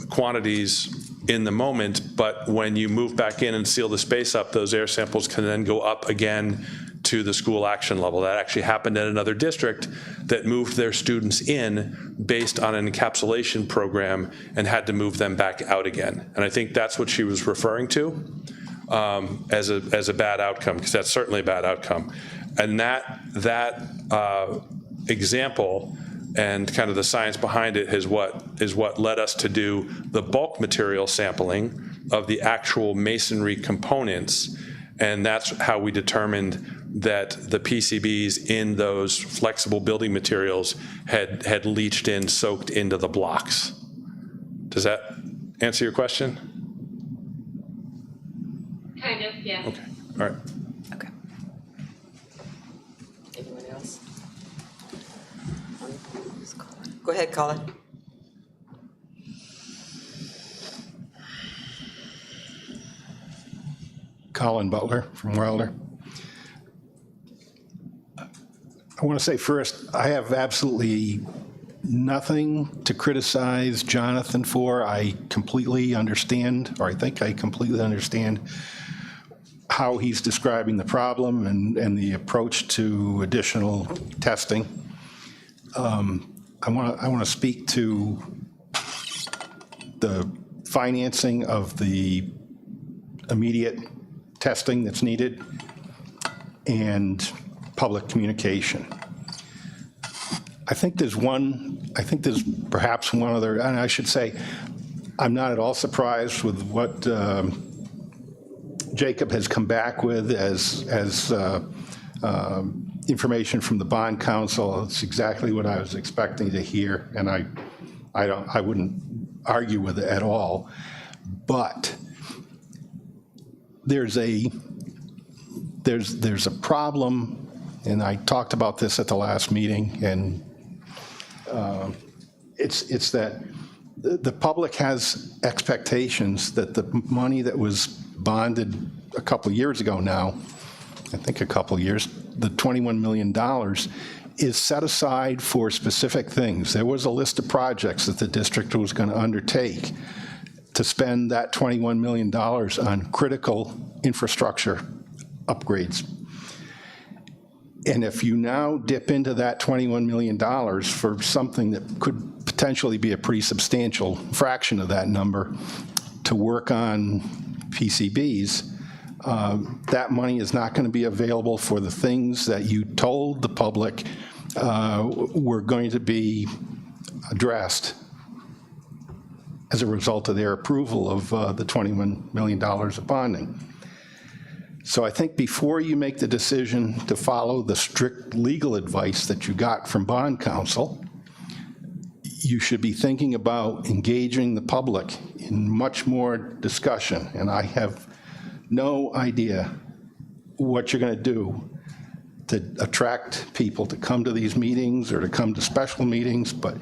quantities in the moment, but when you move back in and seal the space up, those air samples can then go up again to the school action level. That actually happened at another district that moved their students in based on an encapsulation program and had to move them back out again. And I think that's what she was referring to as a bad outcome, because that's certainly a bad outcome. And that example and kind of the science behind it is what led us to do the bulk material sampling of the actual masonry components. And that's how we determined that the PCBs in those flexible building materials had leached in, soaked into the blocks. Does that answer your question? Kind of, yeah. Okay, all right. Okay. Anyone else? Go ahead, Colin. Colin Butler from Wilder. I want to say first, I have absolutely nothing to criticize Jonathan for. I completely understand, or I think I completely understand how he's describing the problem and the approach to additional testing. I want to speak to the financing of the immediate testing that's needed and public communication. I think there's perhaps one other, and I should say, I'm not at all surprised with what Jacob has come back with as information from the bond council. It's exactly what I was expecting to hear, and I wouldn't argue with it at all. But there's a problem, and I talked about this at the last meeting, and it's that the public has expectations that the money that was bonded a couple of years ago now, I think a couple of years, the $21 million is set aside for specific things. There was a list of projects that the district was going to undertake to spend that $21 million on critical infrastructure upgrades. And if you now dip into that $21 million for something that could potentially be a pretty substantial fraction of that number to work on PCBs, that money is not going to be available for the things that you told the public were going to be addressed as a result of their approval of the $21 million of bonding. So I think before you make the decision to follow the strict legal advice that you got from bond counsel, you should be thinking about engaging the public in much more discussion. And I have no idea what you're going to do to attract people to come to these meetings or to come to special meetings, but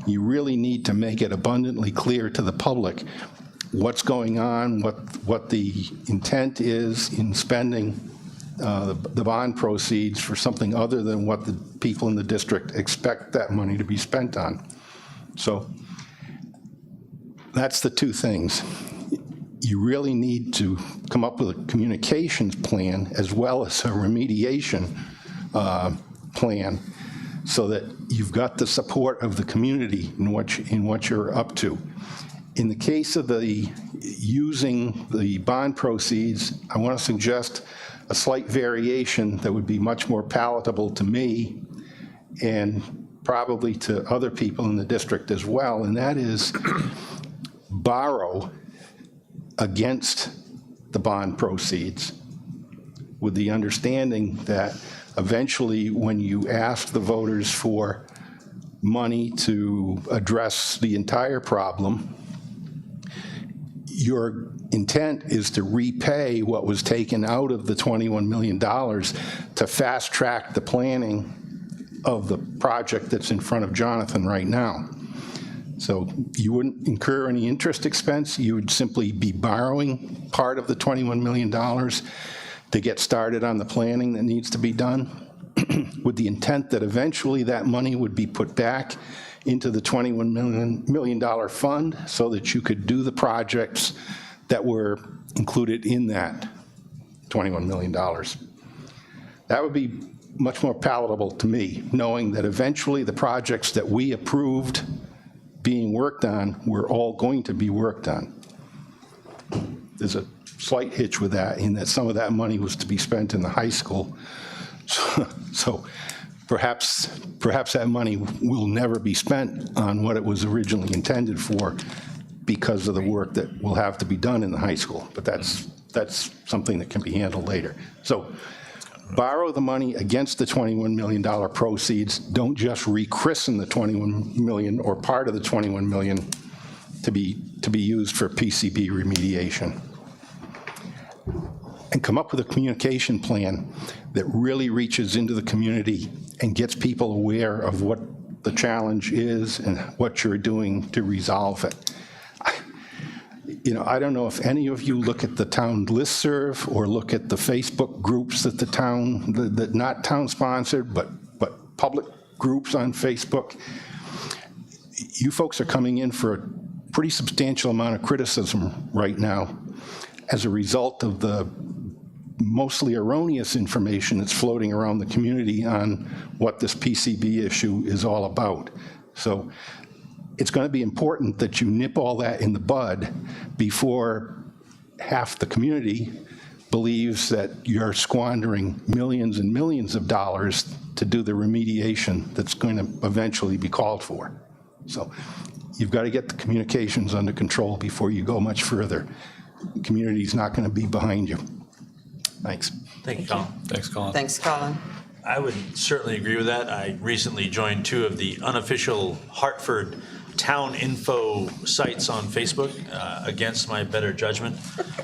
you really need to make it abundantly clear to the public what's going on, what the intent is in spending the bond proceeds for something other than what the people in the district expect that money to be spent on. So that's the two things. You really need to come up with a communications plan as well as a remediation plan so that you've got the support of the community in what you're up to. In the case of using the bond proceeds, I want to suggest a slight variation that would be much more palatable to me and probably to other people in the district as well, and that is borrow against the bond proceeds with the understanding that eventually when you ask the voters for money to address the entire problem, your intent is to repay what was taken out of the $21 million to fast track the planning of the project that's in front of Jonathan right now. So you wouldn't incur any interest expense. You would simply be borrowing part of the $21 million to get started on the planning that needs to be done with the intent that eventually that money would be put back into the $21 million fund so that you could do the projects that were included in that $21 million. That would be much more palatable to me, knowing that eventually the projects that we approved being worked on were all going to be worked on. There's a slight hitch with that, in that some of that money was to be spent in the high school. So perhaps that money will never be spent on what it was originally intended for because of the work that will have to be done in the high school. But that's something that can be handled later. So borrow the money against the $21 million proceeds. Don't just rechristen the $21 million or part of the $21 million to be used for PCB remediation. And come up with a communication plan that really reaches into the community and gets people aware of what the challenge is and what you're doing to resolve it. I don't know if any of you look at the town listserv or look at the Facebook groups that that not town-sponsored, but public groups on Facebook. You folks are coming in for a pretty substantial amount of criticism right now as a result of the mostly erroneous information that's floating around the community on what this PCB issue is all about. So it's going to be important that you nip all that in the bud before half the community believes that you're squandering millions and millions of dollars to do the remediation that's going to eventually be called for. So you've got to get the communications under control before you go much further. The community's not going to be behind you. Thanks. Thank you, Colin. Thanks, Colin. Thanks, Colin. I would certainly agree with that. I recently joined 2 of the unofficial Hartford town info sites on Facebook against my better judgment.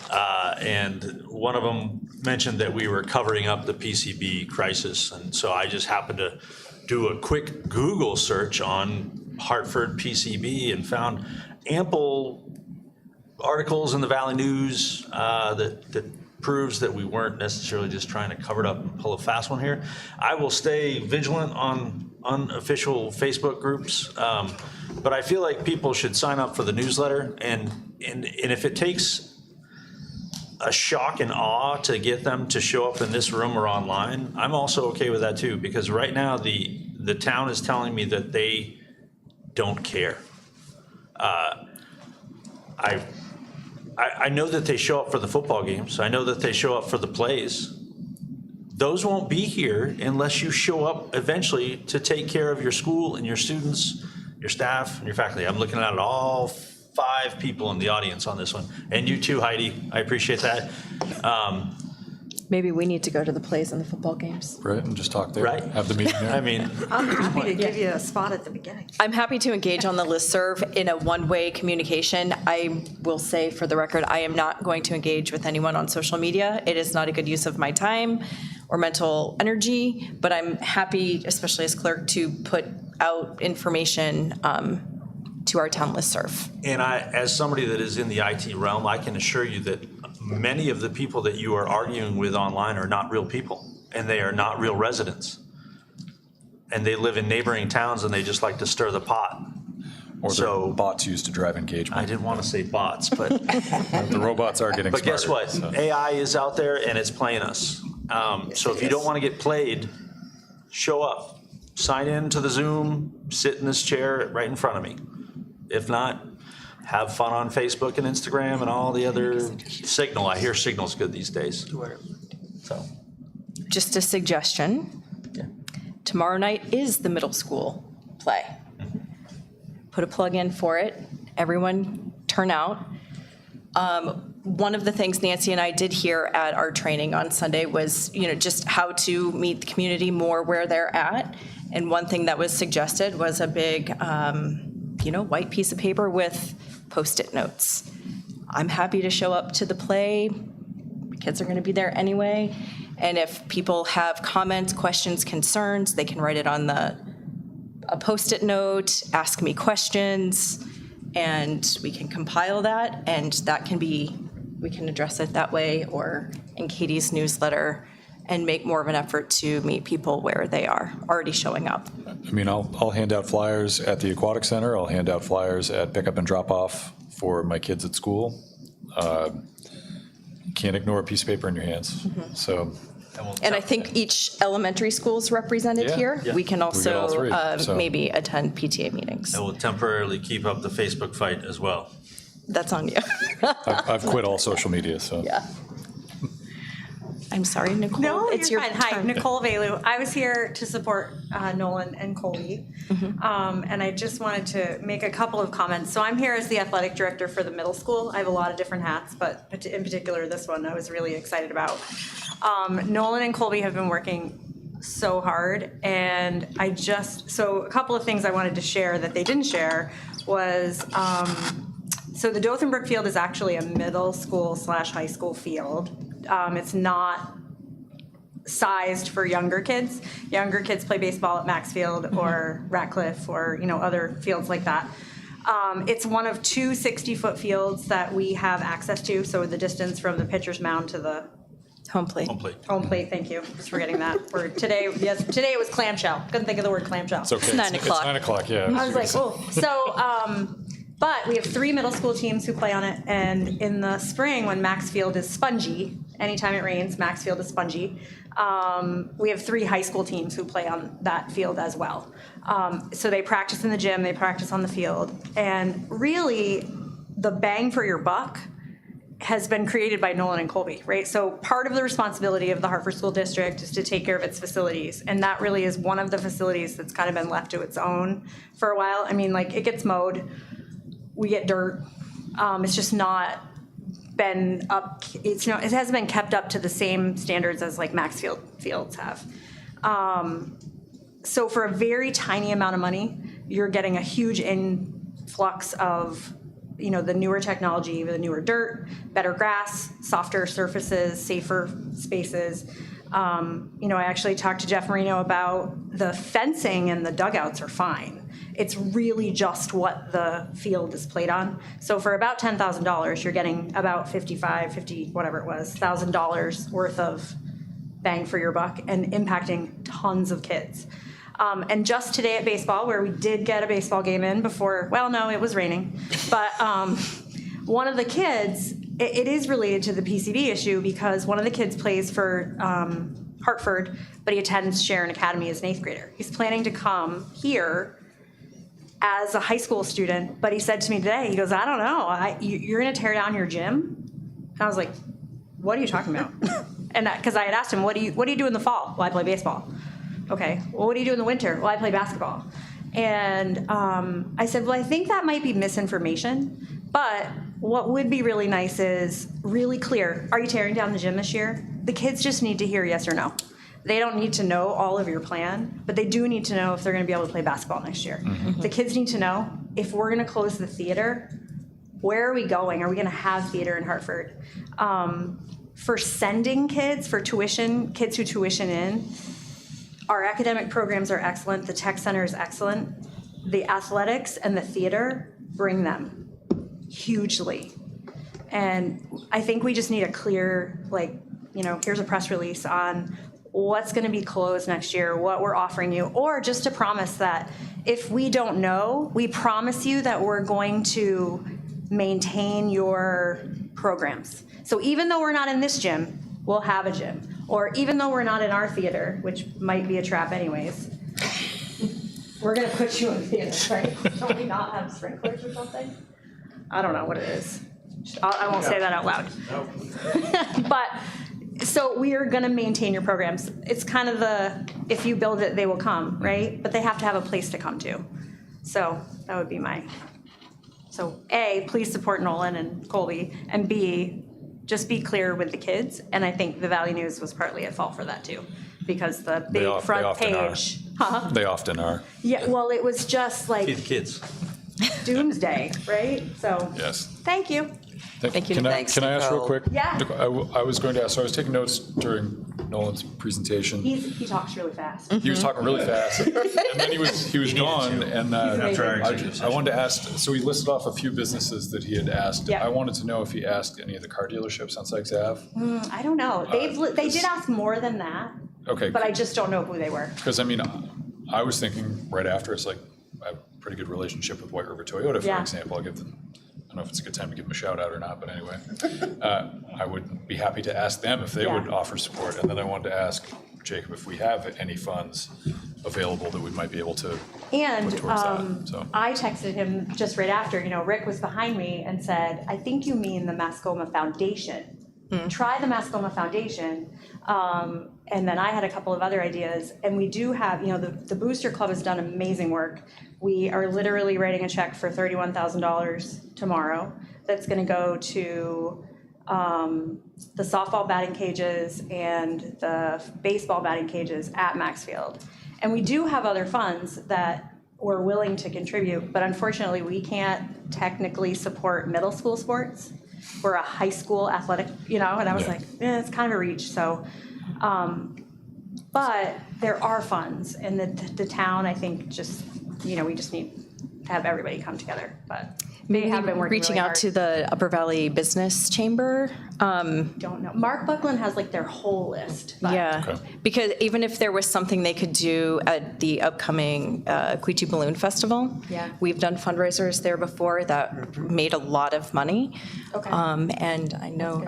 And one of them mentioned that we were covering up the PCB crisis. And so I just happened to do a quick Google search on Hartford PCB and found ample articles in the Valley News that proves that we weren't necessarily just trying to cover it up and pull a fast one here. I will stay vigilant on unofficial Facebook groups, but I feel like people should sign up for the newsletter, and if it takes a shock and awe to get them to show up in this room or online, I'm also okay with that too, because right now the town is telling me that they don't care. I know that they show up for the football games. I know that they show up for the plays. Those won't be here unless you show up eventually to take care of your school and your students, your staff, and your faculty. I'm looking at all 5 people in the audience on this one. And you too, Heidi. I appreciate that. Maybe we need to go to the plays and the football games. Right, and just talk there. Right. Have the meeting there. I mean, I'm happy to give you a spot at the beginning. I'm happy to engage on the listserv in a one-way communication. I will say for the record, I am not going to engage with anyone on social media. It is not a good use of my time or mental energy, but I'm happy, especially as clerk, to put out information to our town listserv. and as somebody that is in the IT realm, I can assure you that many of the people that you are arguing with online are not real people, and they are not real residents. And they live in neighboring towns, and they just like to stir the pot. Or So- the bots used to drive I engagement. didn't want to say bots, but The robots are getting but smarter. guess what? so. AI is out there and it's playing us. So if you don't want to get played, show up. sign in to the Zoom, sit in this chair right in front of me. If not, have fun on Facebook and Instagram and all the other Signal. I hear Signal's good these days. So, Just a suggestion. Tomorrow night is the middle school play. Put a plug in for it. Everyone turn out. One of the things Nancy and I did here at our training on Sunday was, just how to meet the community more where they're at. And one thing that was suggested was a big, white piece of paper with Post-it notes. I'm happy to show up to the play. The kids are going to be there anyway. And if people have comments, questions, concerns, they can write it on a Post-it note, ask me questions, and we can compile that, and we can address it that way or in Katie's newsletter and make more of an effort to meet people where they are already showing up. I mean, I'll hand out flyers at the Aquatic Center. I'll hand out flyers at pickup and drop off for my kids at school. You can't ignore a piece of paper in your hands. So. And I think each elementary school is represented Yeah. here. Yeah. We can We got all also three, so. maybe attend PTA meetings. I will temporarily keep up the Facebook fight as well. That's on you. I've quit all social media, so. Yeah. I'm sorry, Nicole. No, it's you're your fine. Hi, turn. Nicole Velu. I was here to support Nolan and Colby. And I just wanted to make a couple of comments. So I'm here as the athletic director for the middle school. I have a lot of different hats, but in particular, this one I was really excited about. Nolan and Colby have been working so hard, and so a couple of things I wanted to share that they didn't share was, so the Dothenbrook field is actually a middle school / high school field. It's not sized for younger kids. Younger kids play baseball at Maxfield or Ratcliffe or, other fields like that. It's one of two 60-foot fields that we have access to, so the distance from the pitcher's mound to the Home plate. Home plate. home plate, thank you, just forgetting that word. Today it was clamshell, couldn't think of the word clamshell. It's okay. It's 9 o'clock. It's 9 o'clock, yeah. I was like, oh, so, but we have 3 middle school teams who play on it, and in the spring, when Maxfield is spongy, anytime it rains, Maxfield is spongy, we have 3 high school teams who play on that field as well. So they practice in the gym, they practice on the field, and really, the bang for your buck has been created by Nolan and Colby, right? So part of the responsibility of the Hartford School District is to take care of its facilities, and that really is one of the facilities that's kind of been left to its own for a while. I mean, it gets mowed, we get dirt. It's just not been up. It hasn't been kept up to the same standards as Maxfield fields have. So for a very tiny amount of money, you're getting a huge influx of the newer technology, the newer dirt, better grass, softer surfaces, safer spaces. I actually talked to Jeff Marino about the fencing, and the dugouts are fine. It's really just what the field is played on. So for about $10,000, you're getting about $1,000 worth of bang for your buck and impacting tons of kids. And just today at baseball, where we did get a baseball game in before, well, no, it was raining. But one of the kids, it is related to the PCB issue, because one of the kids plays for Hartford, but he attends Sharon Academy as an 8th grader. He's planning to come here as a high school student, but he said to me today, he goes, I don't know, you're going to tear down your gym? And I was like, what are you talking about? And because I had asked him, what do you do in the fall? Well, I play baseball. Okay, well, what do you do in the winter? Well, I play basketball. And I said, well, I think that might be misinformation, but what would be really nice is really clear, are you tearing down the gym this year? The kids just need to hear yes or no. They don't need to know all of your plan, but they do need to know if they're gonna be able to play basketball next year. Mm-hmm. The kids need to know, if we're gonna close the theater, where are we going? Are we gonna have theater in Hartford? For sending kids, for kids who tuition in, our academic programs are excellent, the tech center is excellent. The athletics and the theater bring them hugely. And I think we just need a clear, here's a press release on what's gonna be closed next year, what we're offering you, or just a promise that if we don't know, we promise you that we're going to maintain your programs. So even though we're not in this gym, we'll have a gym. Or even though we're not in our theater, which might be a trap anyways, We're gonna put you in theater, right? Don't we not have sprinklers or something? I don't know what it is. I won't say that out loud. But, so we are gonna maintain your programs. It's kind of the, if you build it, they will come, right? But they have to have a place to come to. So that would be so A, please support Nolan and Colby, and B, just be clear with the kids. And I think the Valley News was partly at fault for that too, because the They big front often are. page. Huh? They often are, Yeah, well, it was just like Feed the kids. doomsday, right? So, yes. thank you. Thank you. Can I ask real Nicole. quick? Yeah. I was going to ask, so I was taking notes during Nolan's presentation. He talks really fast. He was talking really fast, and then he was gone, and After our executive I wanted to ask, so he listed off a few businesses that he had asked. Yeah. I wanted to know if he asked any of the car dealerships on Sykes Ave. I don't know. They did ask more than that, Okay, but I just don't know who they were. because I mean, I was thinking right after, it's like, I have a pretty good relationship with White River Toyota, for Yeah. example. I'll give them, I don't know if it's a good time to give them a shout out or not, but anyway. I would be happy to ask them if they would Yeah. offer support. And then I wanted to ask Jacob if we have any funds available that we might be able to And put towards that, so. I texted him just right after, Rick was behind me and said, I think you mean the Mascoma Foundation. Try the Mascoma Foundation. And then I had a couple of other ideas. And we do have, the Booster Club has done amazing work. We are literally writing a check for $31,000 tomorrow. That's gonna go to the softball batting cages and the baseball batting cages at Maxfield. And we do have other funds that we're willing to contribute, but unfortunately, we can't technically support middle school sports. We're a high school athletic, and I was like, it's kind of a reach, so. But there are funds, and the town, I think, we just need to have everybody come together, but they have been working Reaching really out hard. to the Upper Valley Business Chamber. Don't know. Mark Buckland has like their whole list. But Yeah, because even if there was something they could do at the upcoming Quechee Balloon Festival. Yeah. We've done fundraisers there before that made a lot of money. Okay. And I know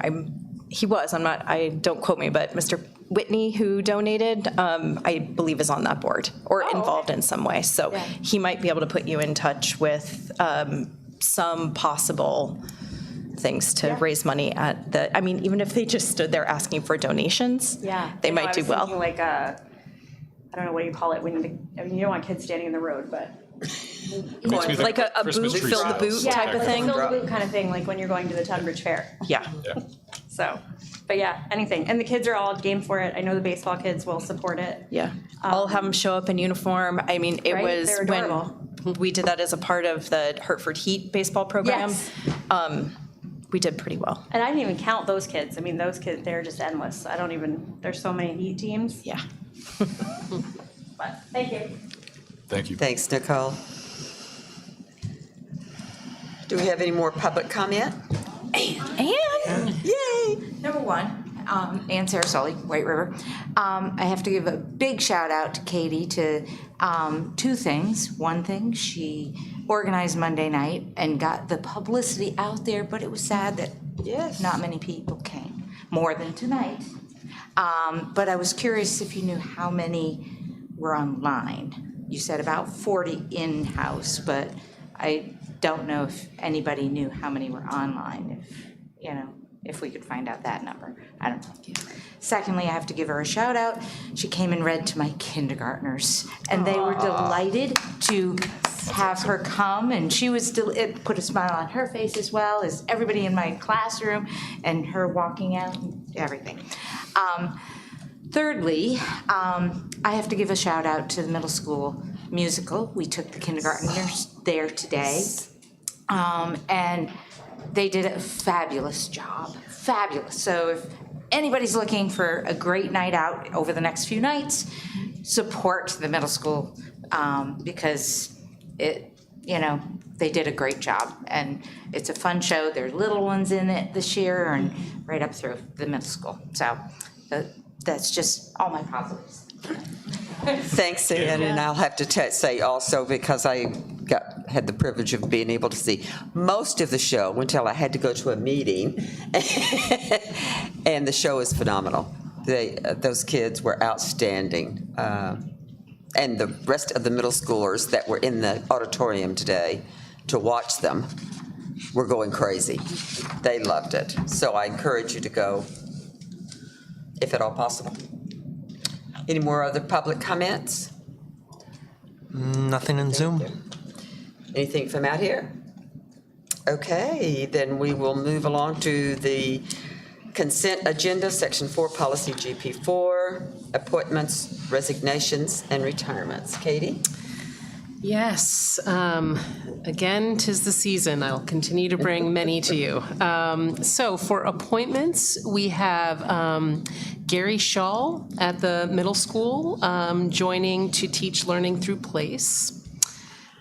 don't quote me, but Mr. Whitney, who donated, I believe is on that board or involved in some way. So Yeah. he might be able to put you in touch with some possible things to raise money at even if they just stood there asking for donations, Yeah. they I know, might I do was well. thinking like I don't know what you call it when you don't want kids standing in the road, but. It makes me think Like of a Christmas boot, tree fill the styles. boot Yeah, type of like a thing. fill the boot kind of thing, like when you're going to the Tunbridge Fair. Yeah. Yeah. So, but yeah, anything. And the kids are all game for it. I know the baseball kids will support it. Yeah, I'll have them show up in uniform. I mean, it Right? was They're adorable. when we did that as a part of the Hartford Heat baseball program. Yes. We did pretty well. And I didn't even count those kids. I mean, those kids, they're just endless. There's so many Heat teams. Yeah. But thank you. Thank you. Thanks, Nicole. Do we have any more public comment? And Yay! Number one, Ann Sarasoli, White River. I have to give a big shout out to Katie to two things. One thing, she organized Monday night and got the publicity out there, but it was sad that not many people came, more than tonight. But I was curious if you knew how many were online. You said about 40 in-house, but I don't know if anybody knew how many were online, if we could find out that number. I don't know. Secondly, I have to give her a shout out. She came and read to my kindergartners, and they were delighted to have her come, and she was it put a smile on her face as well as everybody in my classroom, and her walking out and everything. Thirdly, I have to give a shout out to the middle school musical. We took the kindergartners there today, and they did a fabulous job, fabulous. So if anybody's looking for a great night out over the next few nights, support the middle school because they did a great job, and it's a fun show. There are little ones in it this year and right up through the middle school. So that's just all my positives. Thanks, Ann, and I'll have to say also, because I had the privilege of being able to see most of the show until I had to go to a meeting, and the show is phenomenal. Those kids were outstanding. and the rest of the middle schoolers that were in the auditorium today to watch them were going crazy. They loved it. So I encourage you to go, if at all possible. Any more other public comments? Nothing in Zoom. Anything from out here? Okay, then we will move along to the consent agenda, section 4, policy GP4, appointments, resignations, and retirements. Katie? Yes, again, 'tis the season. I'll continue to bring many to you. So for appointments, we have Gary Shaw at the middle school joining to teach learning through place.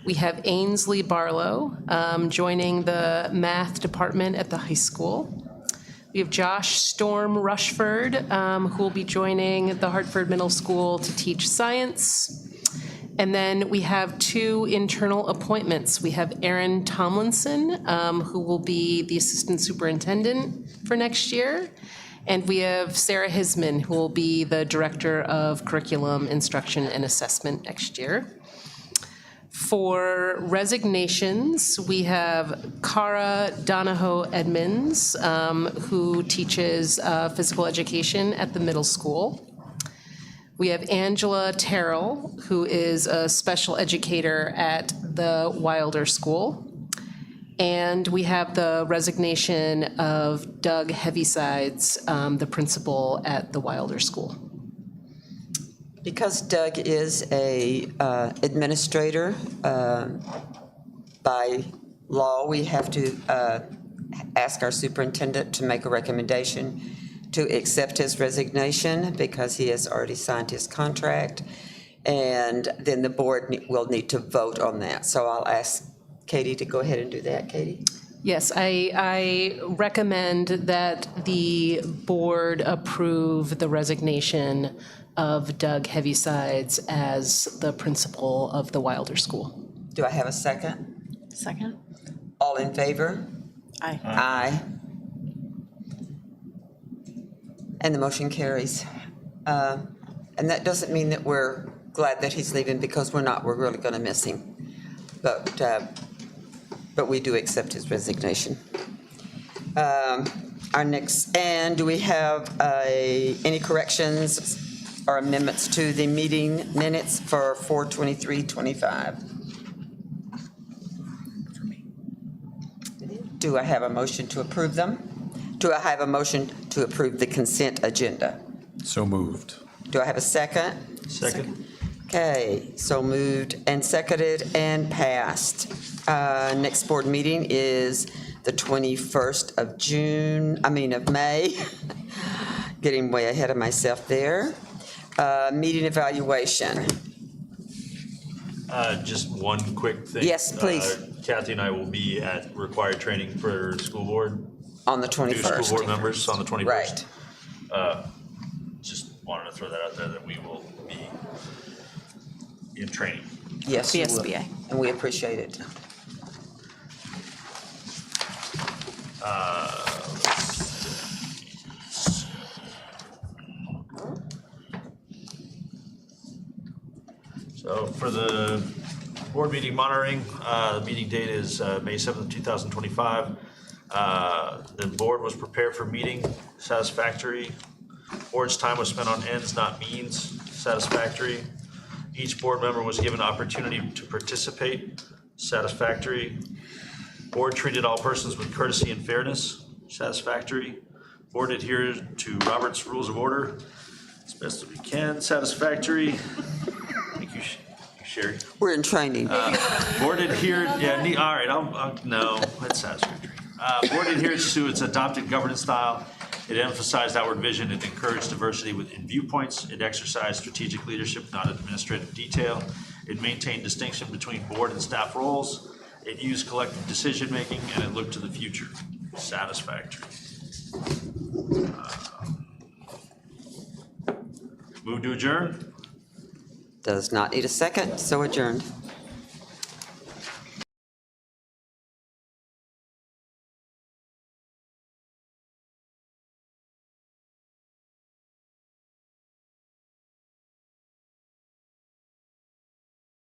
We have Ainsley Barlow joining the math department at the high school. We have Josh Storm Rushford, who will be joining the Hartford Middle School to teach science. And then we have 2 internal appointments. We have Erin Tomlinson, who will be the assistant superintendent for next year. And we have Sarah Hisman, who will be the director of curriculum, instruction, and assessment next year. For resignations, we have Cara Donahoe Edmonds, who teaches physical education at the middle school. We have Angela Terrell, who is a special educator at the Wilder School. And we have the resignation of Doug Heavysides, the principal at the Wilder School. Because Doug is a administrator, by law, we have to ask our superintendent to make a recommendation to accept his resignation because he has already signed his contract. And then the board will need to vote on that. So I'll ask Katie to go ahead and do that. Katie? Yes, I recommend that the board approve the resignation of Doug Heavysides as the principal of the Wilder School. Do I have a second? Second? All in favor? Aye. Aye. And the motion carries. And that doesn't mean that we're glad that he's leaving, because we're not. We're really going to miss him. But we do accept his resignation. Our next, and do we have any corrections or amendments to the meeting minutes for 4/23/25? Do I have a motion to approve them? Do I have a motion to approve the consent agenda? So moved. Do I have a second? Second. Okay, so moved and seconded and passed. Next board meeting is the 21st of May. Getting way ahead of myself there. Meeting evaluation. Just one quick thing. Yes, please. Kathy and I will be at required training for school board. On the New 21st. school board members on the 21st. Right. Just wanted to throw that out there, that we will be in training. Yes, you will. VSBA. And we appreciate it. So for the board meeting monitoring, the meeting date is May 7th, 2025. The board was prepared for meeting, satisfactory. Board's time was spent on ends, not means, satisfactory. Each board member was given opportunity to participate, satisfactory. Board treated all persons with courtesy and fairness, satisfactory. Board adhered to Robert's Rules of Order as best as we can, satisfactory. Thank you, Sherry. We're in training. Board adhered, all right, no, that's satisfactory. Board adheres to its adopted governance style. It emphasized outward vision. It encouraged diversity within viewpoints. It exercised strategic leadership, not administrative detail. It maintained distinction between board and staff roles. It used collective decision-making, and it looked to the future. Satisfactory. Move to adjourn. Does not need a second, so adjourned.